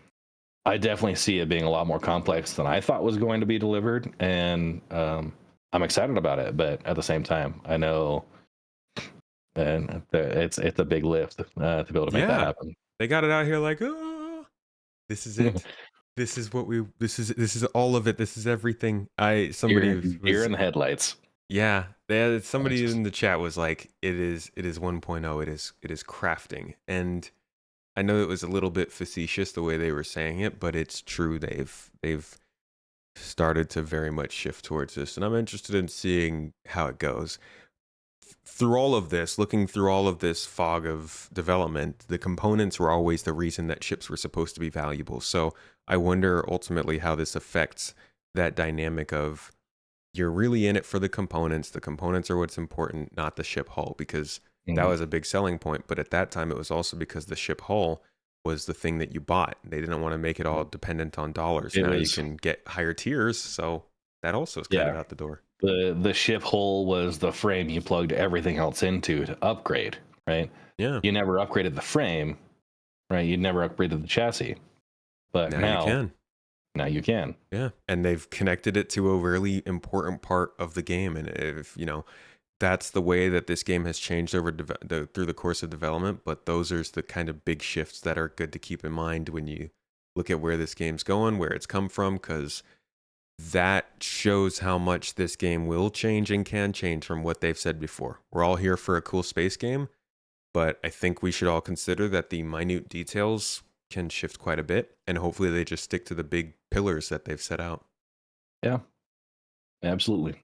[SPEAKER 3] I definitely see it being a lot more complex than I thought was going to be delivered, and I'm excited about it. But at the same time, I know and it's a big lift to be able to make that
[SPEAKER 2] yeah,
[SPEAKER 3] happen.
[SPEAKER 2] they got it out here like, oh, this is it. This is what we this is all of it. This is everything. I
[SPEAKER 3] Deer,
[SPEAKER 2] somebody
[SPEAKER 3] deer
[SPEAKER 2] was
[SPEAKER 3] in the headlights.
[SPEAKER 2] Yeah,
[SPEAKER 3] It's
[SPEAKER 2] somebody
[SPEAKER 3] just
[SPEAKER 2] in the chat was like, it is 1.0. It is crafting." And I know it was a little bit facetious the way they were saying it, but it's true. They've started to very much shift towards this, and I'm interested in seeing how it goes. Through all of this, looking through all of this fog of development, the components were always the reason that ships were supposed to be valuable. So I wonder ultimately how this affects that dynamic of you're really in it for the components. The components are what's important, not the ship hull, because that
[SPEAKER 3] mm,
[SPEAKER 2] was a big selling point. But at that time, it was also because the ship hull was the thing that you bought. They didn't want to make it all dependent on dollars.
[SPEAKER 3] it
[SPEAKER 2] Now you
[SPEAKER 3] was,
[SPEAKER 2] can get higher tiers, so that also is kind of
[SPEAKER 3] yeah.
[SPEAKER 2] out the door.
[SPEAKER 3] The ship hull was the frame you plugged everything else into to upgrade, right?
[SPEAKER 2] Yeah,
[SPEAKER 3] You never upgraded the frame, right? You never upgraded the chassis, but
[SPEAKER 2] now you can.
[SPEAKER 3] now you can.
[SPEAKER 2] Yeah, and they've connected it to a really important part of the game. And if that's the way that this game has changed over through the course of development. But those are the kind of big shifts that are good to keep in mind when you look at where this game's going, where it's come from, because that shows how much this game will change and can change from what they've said before. We're all here for a cool space game, but I think we should all consider that the minute details can shift quite a bit, and hopefully they just stick to the big pillars that they've set out.
[SPEAKER 3] Yeah, absolutely.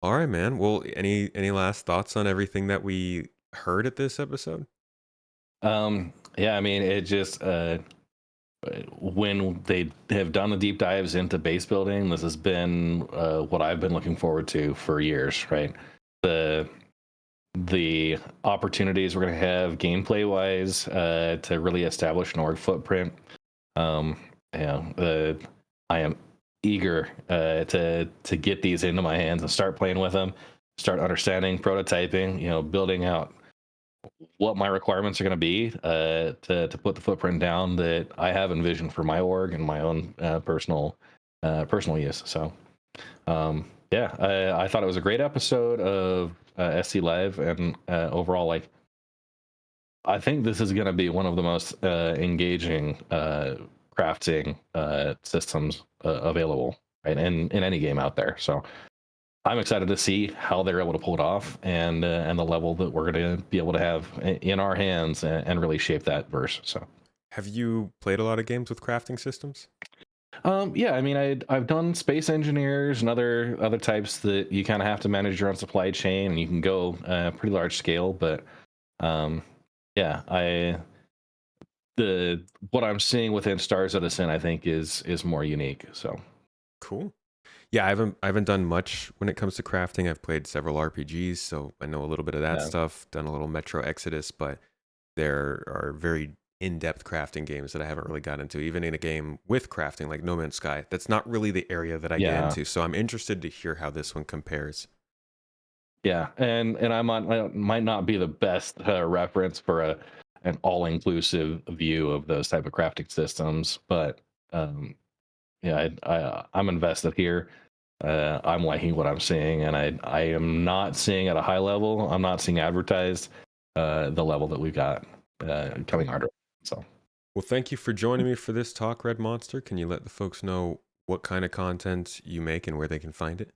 [SPEAKER 2] All right, man. Well, any last thoughts on everything that we heard at this episode?
[SPEAKER 3] Yeah, I mean, it just when they have done the deep dives into base building, this has been what I've been looking forward to for years, right? The opportunities we're going to have gameplay wise to really establish an org footprint. I am eager to get these into my hands and start playing with them, start understanding prototyping, building out what my requirements are going to be to put the footprint down that I have envisioned for my org and my own personal use. So I thought it was a great episode of SC Live, and overall, like, I think this is going to be one of the most engaging crafting systems available, right, in any game out there. So I'm excited to see how they're able to pull it off, and the level that we're going to be able to have in our hands and really shape that verse. So,
[SPEAKER 2] have you played a lot of games with crafting systems?
[SPEAKER 3] Yeah, I mean, I've done space engineers and other types that you kind of have to manage your own supply chain, and you can go pretty large scale. But yeah, what I'm seeing within Star Citizen, I think is more unique. So
[SPEAKER 2] cool. Yeah, I haven't done much when it comes to crafting. I've played several RPGs, so I know a little bit of that stuff. Done a little Metro Exodus, but there are very in-depth crafting games that I haven't really got into. Even in a game with crafting like No Man's Sky, that's not really the area that I get into. So I'm interested to hear how this one compares.
[SPEAKER 3] Yeah, and I might not be the best reference for an all-inclusive view of those type of crafting systems, but yeah, I'm invested here. I'm liking what I'm seeing, and I am not seeing at a high level. I'm not seeing advertised the level that we've got coming our direction. So,
[SPEAKER 2] well, thank you for joining me for this talk, Red Monster. Can you let the folks know what kind of content you make and where they can find it?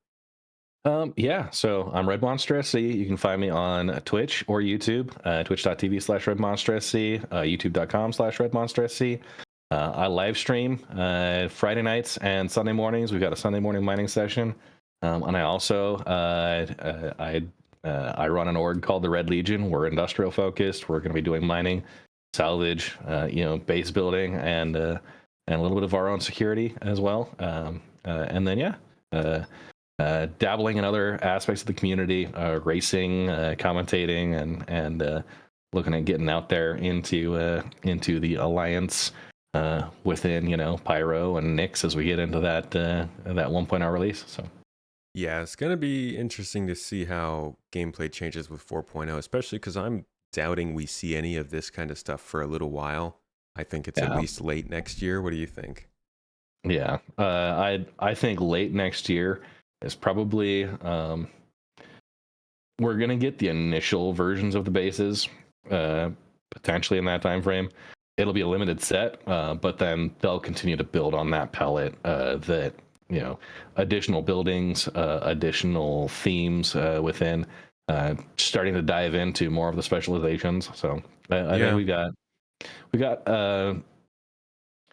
[SPEAKER 3] Yeah, so I'm RedMonsterSC. You can find me on Twitch or YouTube, twitch.tv/RedMonsterSC, youtube.com/RedMonsterSC. I live stream Friday nights and Sunday mornings. We've got a Sunday morning mining session, and I also I run an org called the Red Legion. We're industrial focused. We're going to be doing mining, salvage, base building, and a little bit of our own security as well. And then dabbling in other aspects of the community, racing, commentating, and looking at getting out there into the alliance within Pyro and Nyx as we get into that 1.0 release. So
[SPEAKER 2] yeah, it's gonna be interesting to see how gameplay changes with 4.0, especially because I'm doubting we see any of this kind of stuff for a little while. I think it's at least late next year. What do you think?
[SPEAKER 3] Yeah, I think late next year is probably we're gonna get the initial versions of the bases potentially in that time frame. It'll be a limited set, but then they'll continue to build on that palette. That additional buildings, additional themes within, starting to dive into more of the specializations. So I think we got a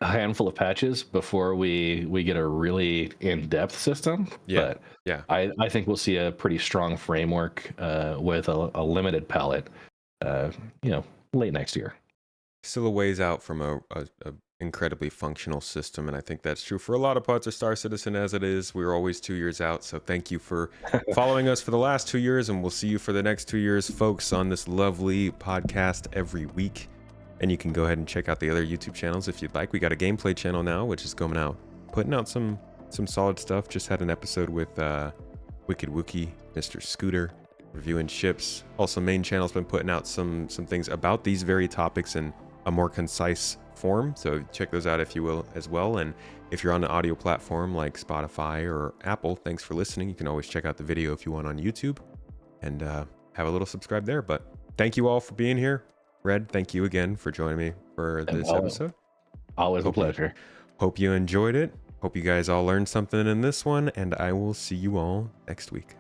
[SPEAKER 3] handful of patches before we get a really in-depth system.
[SPEAKER 2] Yeah,
[SPEAKER 3] but I think we'll see a pretty strong framework with a limited palette late next year.
[SPEAKER 2] Still a ways out from a incredibly functional system, and I think that's true for a lot of parts of Star Citizen as it is. We're always 2 years out, so thank you for following us for the last 2 years, and we'll see you for the next 2 years, folks, on this lovely podcast every week. And you can go ahead and check out the other YouTube channels if you'd like. We got a gameplay channel now, which is coming out, putting out some solid stuff. Just had an episode with Wicked Wookie, Mr. Scooter, reviewing ships. Also, main channel's been putting out some things about these very topics in a more concise form. So check those out if you will as well. And if you're on an audio platform like Spotify or Apple, thanks for listening. You can always check out the video if you want on YouTube and have a little subscribe there. But thank you all for being here. Red, thank you again for joining me for this episode.
[SPEAKER 3] Always a pleasure.
[SPEAKER 2] Hope you enjoyed it. Hope you guys all learned something in this one, and I will see you all next week.